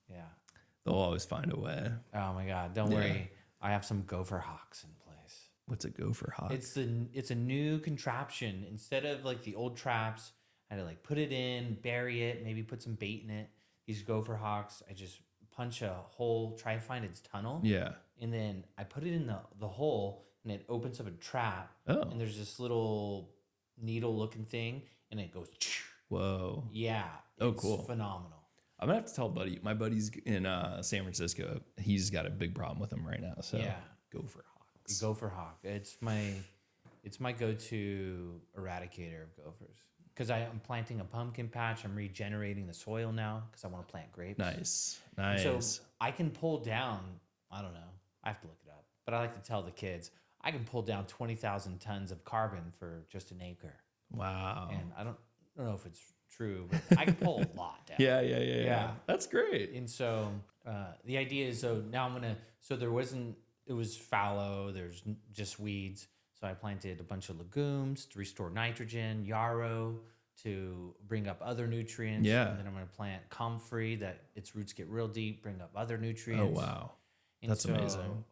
Yeah. They'll always find a way. Oh my God. Don't worry. I have some gopher hawks in place. What's a gopher hawk? It's a new contraption. Instead of like the old traps, I had to like put it in, bury it, maybe put some bait in it. These gopher hawks, I just punch a hole, try to find its tunnel. Yeah. And then I put it in the hole, and it opens up a trap. Oh. And there's this little needle looking thing, and it goes. Whoa. Yeah. Oh, it's cool. Phenomenal. I'm gonna have to tell my buddy's in San Francisco. He's got a big problem with them right now. So Yeah. gopher hawks. Gopher hawk. It's my go-to eradicator of gophers. Because I'm planting a pumpkin patch. I'm regenerating the soil now because I want to plant grapes. Nice. So I can pull down, I don't know, I have to look it up, but I like to tell the kids, I can pull down 20,000 tons of carbon for just an acre. Wow. And I don't know if it's true, but I can pull a lot down. Yeah. That's great. And so the idea is, it was fallow, there's just weeds. So I planted a bunch of legumes to restore nitrogen, yarrow to bring up other nutrients. Yeah. And then I'm going to plant comfrey that its roots get real deep, bring up other nutrients. Oh, wow. And That's amazing.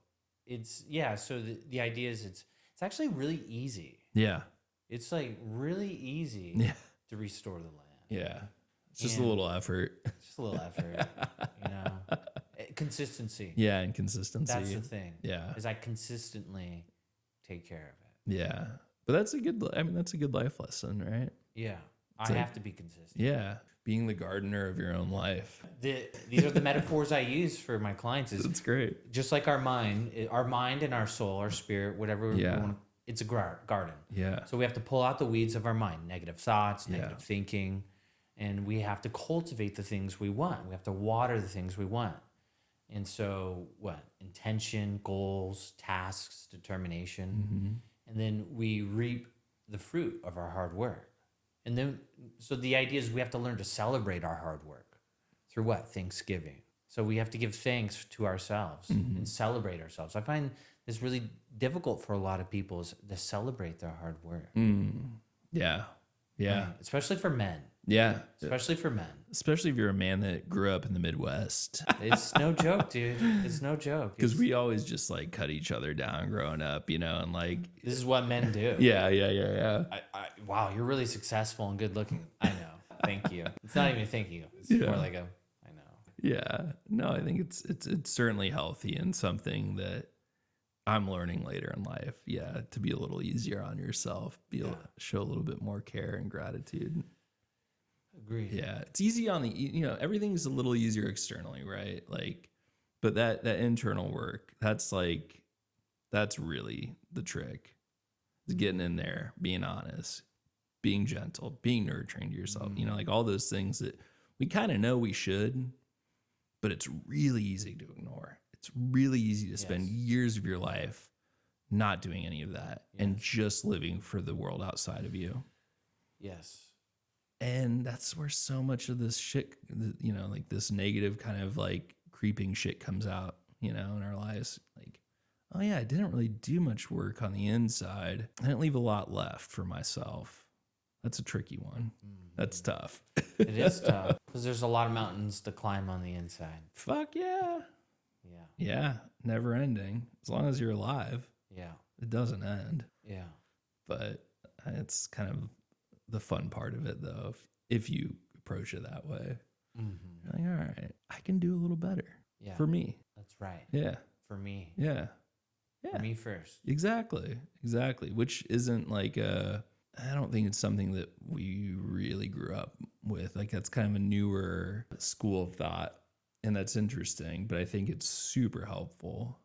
So the idea is it's actually really easy. Yeah. It's like really easy to restore the land. Yeah. It's just a little effort. Just a little effort, Consistency. Yeah, and consistency. That's the thing. Yeah. Is I consistently take care of it. Yeah. But that's a good life lesson, right? Yeah. I have to be consistent. Yeah. Being the gardener of your own life. These are the metaphors I use for my clients. That's great. Just like our mind and our soul, our spirit, whatever we want, it's a garden. Yeah. So we have to pull out the weeds of our mind, negative thoughts, negative thinking, and we have to cultivate the things we want. We have to water the things we want. And so intention, goals, tasks, determination. Mm-hmm. And then we reap the fruit of our hard work. And then, so the idea is we have to learn to celebrate our hard work through what? Thanksgiving. So we have to give thanks to ourselves and celebrate ourselves. I find this really difficult for a lot of people is to celebrate their hard work. Yeah. Yeah. Right? Especially for men. Yeah. Especially for men. Especially if you're a man that grew up in the Midwest. It's no joke, dude. It's no joke. Because we always just like cut each other down growing up, and like. This is what men do. Yeah. Wow, you're really successful and good looking. I know. Thank you. It's not even thank you. It's more like I know. Yeah. No, I think it's certainly healthy and something that I'm learning later in life. Yeah. To be a little easier on yourself, show a little bit more care and gratitude. Agreed. Yeah. It's easy on the, everything's a little easier externally, right? Like, but that internal work, that's really the trick. Is getting in there, being honest, being gentle, being nurturing to yourself, like all those things that we kind of know we should, but it's really easy to ignore. It's really easy to spend years of your life not doing any of that and just living for the world outside of you. Yes. And that's where so much of this shit, like this negative kind of like creeping shit comes out, in our lives. Like, oh yeah, I didn't really do much work on the inside. I didn't leave a lot left for myself. That's a tricky one. That's tough. It is tough because there's a lot of mountains to climb on the inside. Fuck yeah. Yeah. Yeah. Never ending. As long as you're alive, Yeah. it doesn't end. Yeah. But it's kind of the fun part of it, though, if you approach it that way. You're like, all right, I can do a little better for me. That's right. Yeah. For me. Yeah. Yeah. For me first. Exactly. Which isn't like I don't think it's something that we really grew up with. Like that's kind of a newer school of thought, and that's interesting, but I think it's super helpful.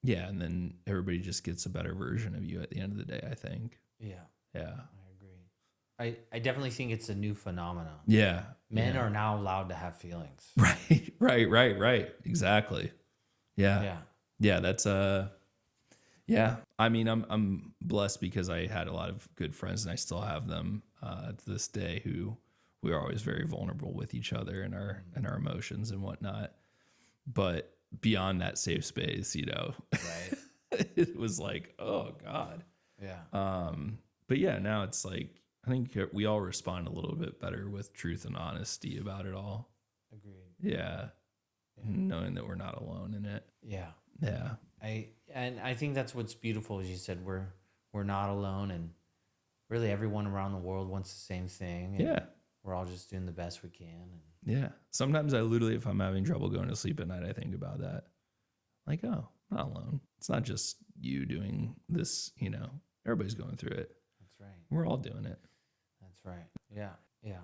Yeah, and then everybody just gets a better version of you at the end of the day, I think. Yeah. Yeah. I agree. I definitely think it's a new phenomenon. Yeah. Men are now allowed to have feelings. Right. Exactly. Yeah. Yeah. Yeah, that's yeah. I mean, I'm blessed because I had a lot of good friends, and I still have them to this day who we are always very vulnerable with each other and our emotions and whatnot. But beyond that safe space, Right. it was like, oh God. Yeah. But yeah, now it's like I think we all respond a little bit better with truth and honesty about it all. Agreed. Yeah. Knowing that we're not alone in it. Yeah. Yeah. I think that's what's beautiful, as you said, we're not alone, and really everyone around the world wants the same thing. And we're all just doing the best we can. And yeah. Sometimes I literally, if I'm having trouble going to sleep at night, I think about that. Like, oh, I'm not alone. It's not just you doing this, everybody's going through it. That's right. We're all doing it. That's right. Yeah. Yeah.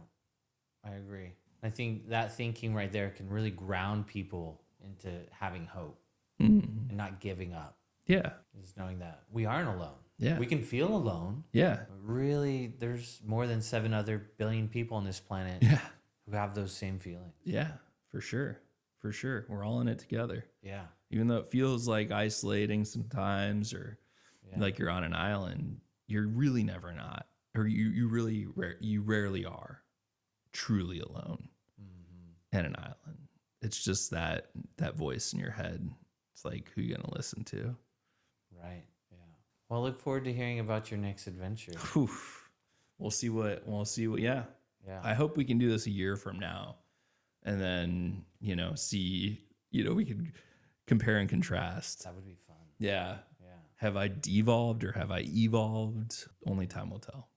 I agree. I think that thinking right there can really ground people into having hope and not giving up. Yeah. Just knowing that we aren't alone. Yeah. We can feel alone. Yeah. But really, there's more than 7 other billion people on this planet who have those same feelings. Yeah, for sure. For sure. We're all in it together. Yeah. Even though it feels like isolating sometimes or like you're on an island, you're really never not. Or you rarely are truly alone at an island. It's just that voice in your head. It's like, who you going to listen to? Right. Yeah. Well, I look forward to hearing about your next adventure. We'll see what, yeah. Yeah. I hope we can do this a year from now and then, see, we could compare and contrast. That would be fun. Yeah. Yeah. Have I devolved or have I evolved? Only time will tell.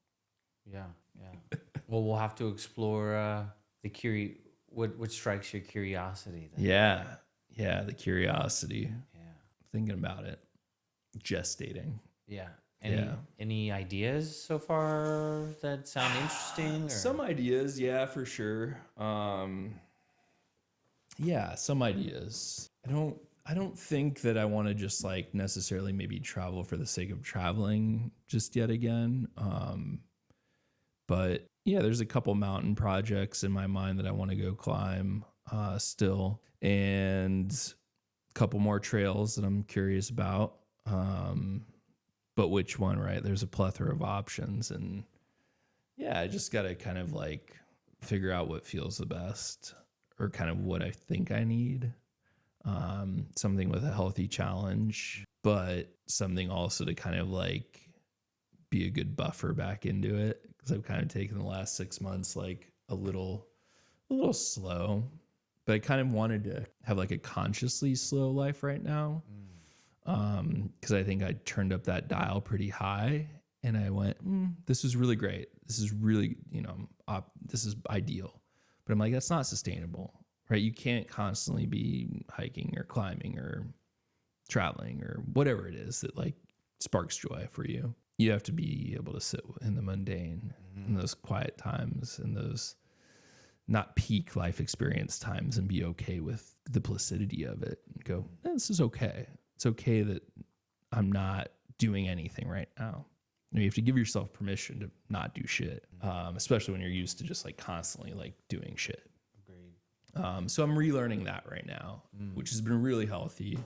Yeah. Yeah. Well, we'll have to explore what strikes your curiosity then. Yeah. Yeah. The curiosity. Yeah. Thinking about it. Gestating. Yeah. Any ideas so far that sound interesting? Or? Some ideas, yeah, for sure. Yeah, some ideas. I don't think that I want to just like necessarily maybe travel for the sake of traveling just yet again. But yeah, there's a couple mountain projects in my mind that I want to go climb still, and a couple more trails that I'm curious about. But which one, right? There's a plethora of options, and yeah, I just got to kind of like figure out what feels the best or kind of what I think I need. Something with a healthy challenge, but something also to kind of like be a good buffer back into it. Cause I've kind of taken the last 6 months, like a little slow, but I kind of wanted to have like a consciously slow life right now. Cause I think I turned up that dial pretty high and I went, this is really great. This is really, this is ideal, but I'm like, that's not sustainable. Right? You can't constantly be hiking or climbing or traveling or whatever it is that like sparks joy for you. You have to be able to sit in the mundane, in those quiet times, in those not peak life experience times, and be okay with the placidity of it and go, this is okay. It's okay that I'm not doing anything right now. You have to give yourself permission to not do shit, especially when you're used to just like constantly like doing shit. So I'm relearning that right now, which has been really healthy.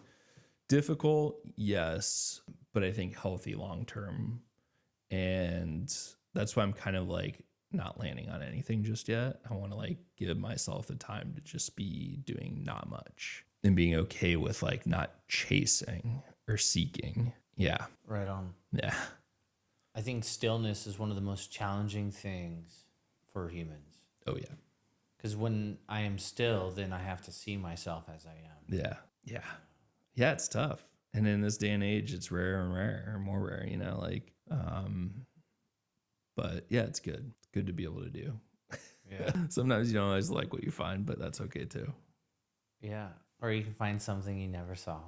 Difficult, yes, but I think healthy long-term. And that's why I'm kind of like not landing on anything just yet. I want to like give myself the time to just be doing not much and being okay with like not chasing or seeking. Yeah. Right on. Yeah. I think stillness is one of the most challenging things for humans. Oh yeah. Because when I am still, then I have to see myself as I am. Yeah. Yeah. Yeah. It's tough. And in this day and age, it's rare and rare, or more rare, you know, like, but yeah, it's good. It's good to be able to do. Yeah. Sometimes you don't always like what you find, but that's okay too. Yeah. Or you can find something you never saw.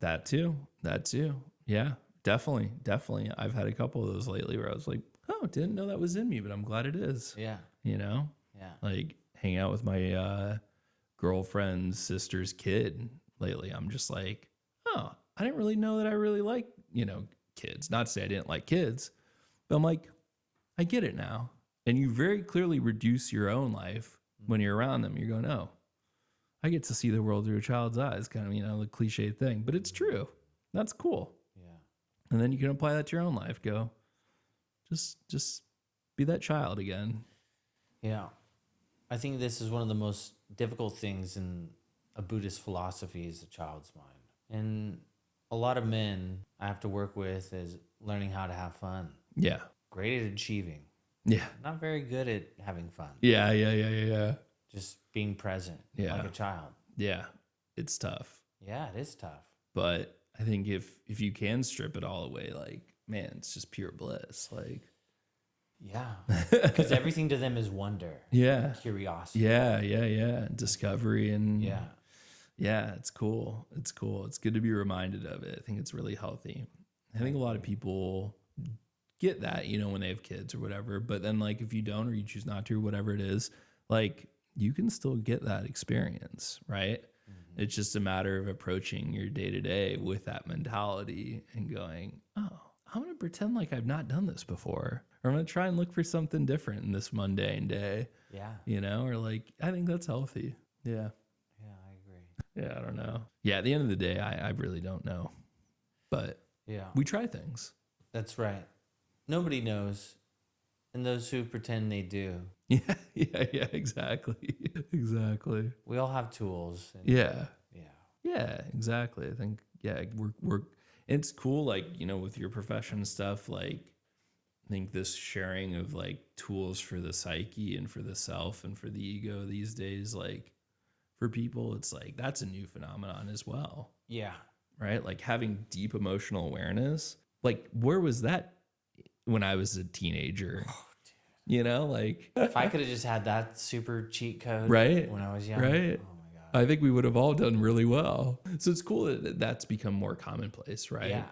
That too. That too. Yeah, definitely. Definitely. I've had a couple of those lately where I was like, oh, didn't know that was in me, but I'm glad it is. Yeah. You know? Yeah. Like hang out with my girlfriend's sister's kid lately. I'm just like, oh, I didn't really know that I really like, you know, kids. Not to say I didn't like kids, but I'm like, I get it now. And you very clearly reduce your own life when you're around them. You're going, oh, I get to see the world through a child's eyes, kind of, you know, the cliche thing, but it's true. That's cool. Yeah. And then you can apply that to your own life. Go, just be that child again. Yeah. I think this is one of the most difficult things in a Buddhist philosophy is the child's mind. And a lot of men I have to work with is learning how to have fun. Yeah. Great at achieving. Yeah. Not very good at having fun. Yeah. Just being present like a child. Yeah. It's tough. Yeah, it is tough. But I think if you can strip it all away, like, man, it's just pure bliss. Like, yeah, because everything to them is wonder. Yeah. Curiosity. Yeah. Discovery and yeah, it's cool. It's cool. It's good to be reminded of it. I think it's really healthy. I think a lot of people get that, you know, when they have kids or whatever. But then, like, if you don't or you choose not to, or whatever it is, like, you can still get that experience, right? Mm-hmm. It's just a matter of approaching your day to day with that mentality and going, oh, I'm going to pretend like I've not done this before. Or I'm going to try and look for something different in this mundane day. Yeah. You know, or like, I think that's healthy. Yeah. Yeah, I agree. Yeah, I don't know. Yeah, at the end of the day, I really don't know. But yeah, we try things. That's right. Nobody knows. And those who pretend they do. Yeah, exactly. Exactly. We all have tools. And Yeah, exactly. I think, we're it's cool, like, you know, with your profession stuff, like, I think this sharing of like tools for the psyche and for the self and for the ego these days, like for people, it's like, that's a new phenomenon as well. Yeah. Right? Like having deep emotional awareness. Like, where was that when I was a teenager? Oh, dude. You know, like if I could have just had that super cheat code right when I was young. Right. Oh my God. I think we would have all done really well. So it's cool that that's become more commonplace, right? Yeah.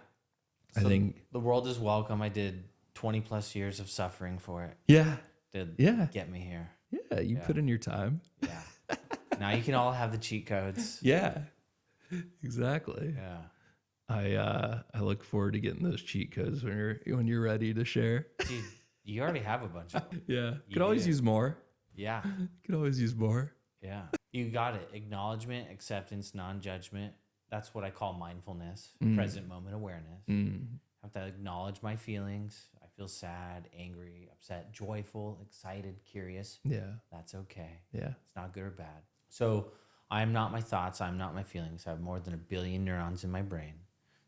I think the world is welcome. I did 20 plus years of suffering for it. Yeah. Did get me here. Yeah. You put in your time. Yeah. Now you can all have the cheat codes. Yeah. Exactly. Yeah. I look forward to getting those cheat codes when you're ready to share. Dude, you already have a bunch of them. Yeah. Could always use more. Yeah. Could always use more. Yeah. You got it. Acknowledgement, acceptance, non-judgment. That's what I call mindfulness, present moment awareness. I have to acknowledge my feelings. I feel sad, angry, upset, joyful, excited, curious. Yeah. That's okay. Yeah. It's not good or bad. So I'm not my thoughts. I'm not my feelings. I have more than 1 billion neurons in my brain.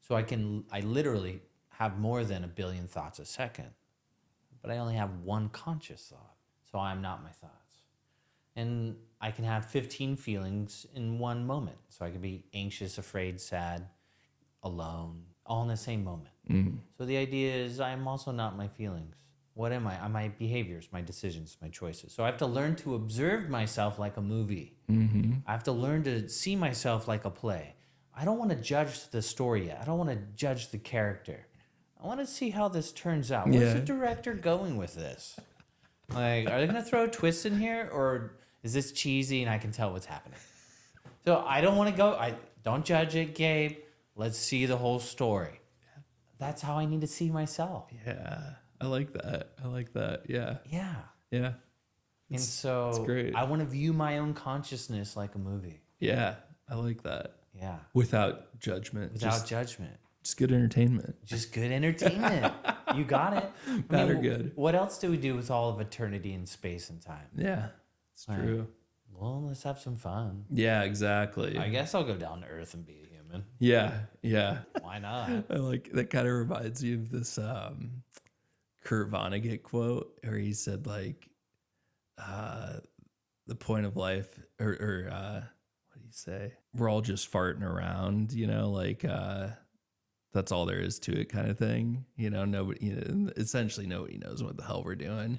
So I literally have more than 1 billion thoughts a second, but I only have one conscious thought. So I'm not my thoughts. And I can have 15 feelings in one moment. So I can be anxious, afraid, sad, alone, all in the same moment. So the idea is I'm also not my feelings. What am I? I'm my behaviors, my decisions, my choices. So I have to learn to observe myself like a movie. I have to learn to see myself like a play. I don't want to judge the story yet. I don't want to judge the character. I want to see how this turns out. Where's the director going with this? Like, are they going to throw a twist in here, or is this cheesy and I can tell what's happening? So I don't want to go. Don't judge it, Gabe. Let's see the whole story. That's how I need to see myself. Yeah. I like that. Yeah. Yeah. Yeah. And so it's great. I want to view my own consciousness like a movie. Yeah. I like that. Yeah. Without judgment. Without judgment. Just good entertainment. Just good entertainment. You got it. Bad or good. What else do we do with all of eternity and space and time? Yeah. It's true. Well, let's have some fun. Yeah, exactly. I guess I'll go down to Earth and be a human. Yeah. Why not? I like that. Kind of reminds me of this Kurt Vonnegut quote where he said like, the point of life, or what do you say? We're all just farting around, you know, like that's all there is to it, kind of thing. You know, nobody, you know, essentially nobody knows what the hell we're doing,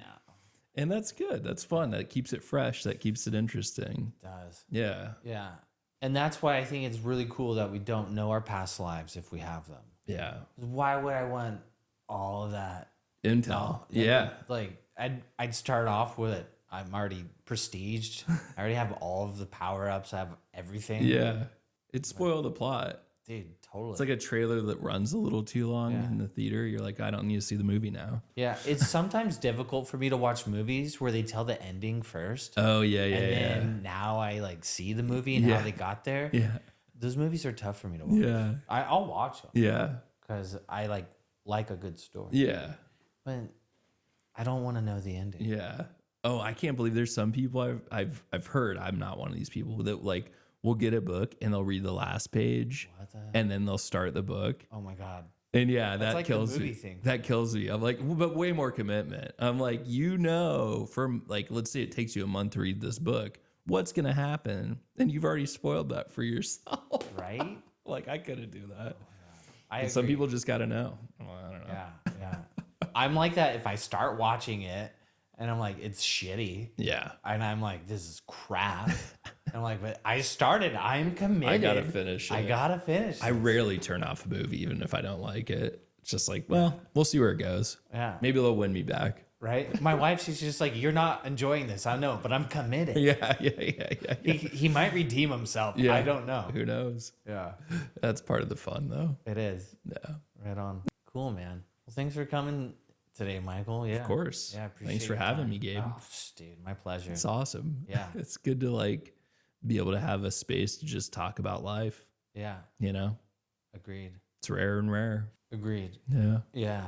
and that's good. That's fun. That keeps it fresh. That keeps it interesting. It does. Yeah. Yeah. And that's why I think it's really cool that we don't know our past lives if we have them. Yeah. Why would I want all of that Intel? No, Yeah. Like I'd start off with it. I'm already prestiged. I already have all of the power ups. I have everything. Yeah. It spoiled the plot. Dude, totally. It's like a trailer that runs a little too long in the theater. You're like, I don't need to see the movie now. Yeah. It's sometimes difficult for me to watch movies where they tell the ending first. Oh, yeah. And then now I like see the movie and how they got there. Yeah. Those movies are tough for me to watch. Yeah. I'll watch them. Yeah. Because I like a good story. Yeah. But I don't want to know the ending. Yeah. Oh, I can't believe there's some people I've heard. I'm not one of these people that like will get a book and they'll read the last page and then they'll start the book. Oh my God. And yeah, that like kills the movie me. thing. That kills me. I'm like, but way more commitment. I'm like, you know, from like, let's say it takes you a month to read this book, what's gonna happen? And you've already spoiled that for yourself, right? Like I couldn't do that. And some people just got to know. Well, I don't know. Yeah. I'm like that if I start watching it and I'm like, it's shitty. Yeah. And I'm like, this is crap. And I'm like, but I started. I'm committed. I gotta finish it. I gotta finish. I rarely turn off a movie, even if I don't like it. It's just like, well, we'll see where it goes. Yeah. Maybe they'll win me back. Right? My wife, she's just like, you're not enjoying this. I know, but I'm committed. Yeah. He might redeem himself. Yeah. I don't know. Who knows? Yeah. That's part of the fun, though. It is. Yeah. Right on. Cool, man. Well, thanks for coming today, Michael. Yeah. Of course. Yeah. I appreciate Thanks for your having time. me, Gabe. Oh, dude, my pleasure. It's awesome. Yeah. It's good to like be able to have a space to just talk about life. Yeah. You know, Agreed. it's rare and rare. Agreed. Yeah. Yeah.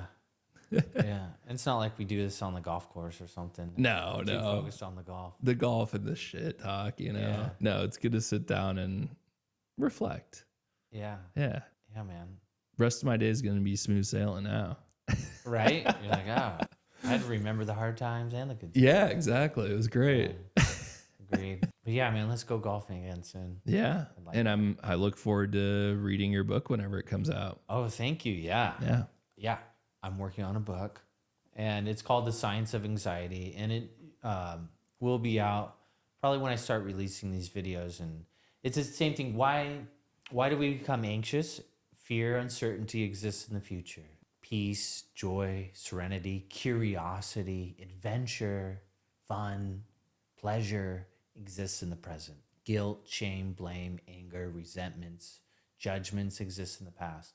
Yeah. And it's not like we do this on the golf course or something. No, Too no. focused on the golf. The golf and the shit talk, you know. Yeah. No, it's good to sit down and reflect. Yeah. Yeah. Yeah, man. Rest of my day is going to be smooth sailing now. Right? You're like, oh, I had to remember the hard times and the good times. Yeah, exactly. It was great. Agreed. But yeah, man, let's go golfing again soon. Yeah. I'd like And I look forward to reading your book whenever it comes out. Oh, thank you. Yeah. Yeah. Yeah. I'm working on a book and it's called The Science of Anxiety. And it will be out probably when I start releasing these videos. And it's the same thing. Why do we become anxious? Fear, uncertainty exists in the future. Peace, joy, serenity, curiosity, adventure, fun, pleasure exists in the present. Guilt, shame, blame, anger, resentments, judgments exist in the past.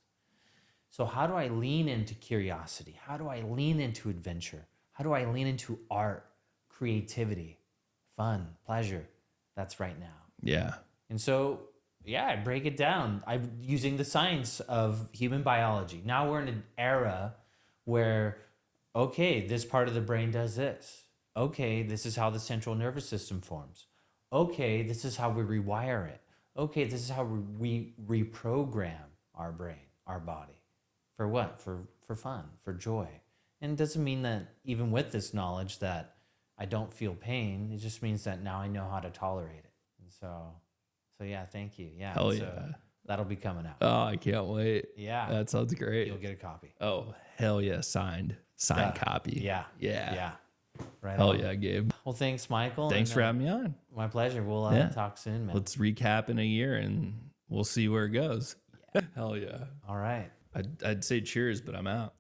So how do I lean into curiosity? How do I lean into adventure? How do I lean into art, creativity, fun, pleasure? That's right now. Yeah. And so, yeah, I break it down. I'm using the science of human biology. Now we're in an era where, okay, this part of the brain does this. Okay, this is how the central nervous system forms. Okay, this is how we rewire it. Okay, this is how we reprogram our brain, our body. For what? For fun, for joy. And it doesn't mean that even with this knowledge that I don't feel pain. It just means that now I know how to tolerate it. And so yeah, thank you. Yeah. Hell so yeah. That'll be coming out. Oh, I can't wait. Yeah. That sounds great. You'll get a copy. Oh, hell yeah. Signed copy. Yeah. Yeah. Yeah. Right. Hell on. yeah, Gabe. Well, thanks, Michael. Thanks and, for having me on. My pleasure. We'll talk soon, man. Let's recap in a year and we'll see where it goes. Hell yeah. All right. I'd say cheers, but I'm out.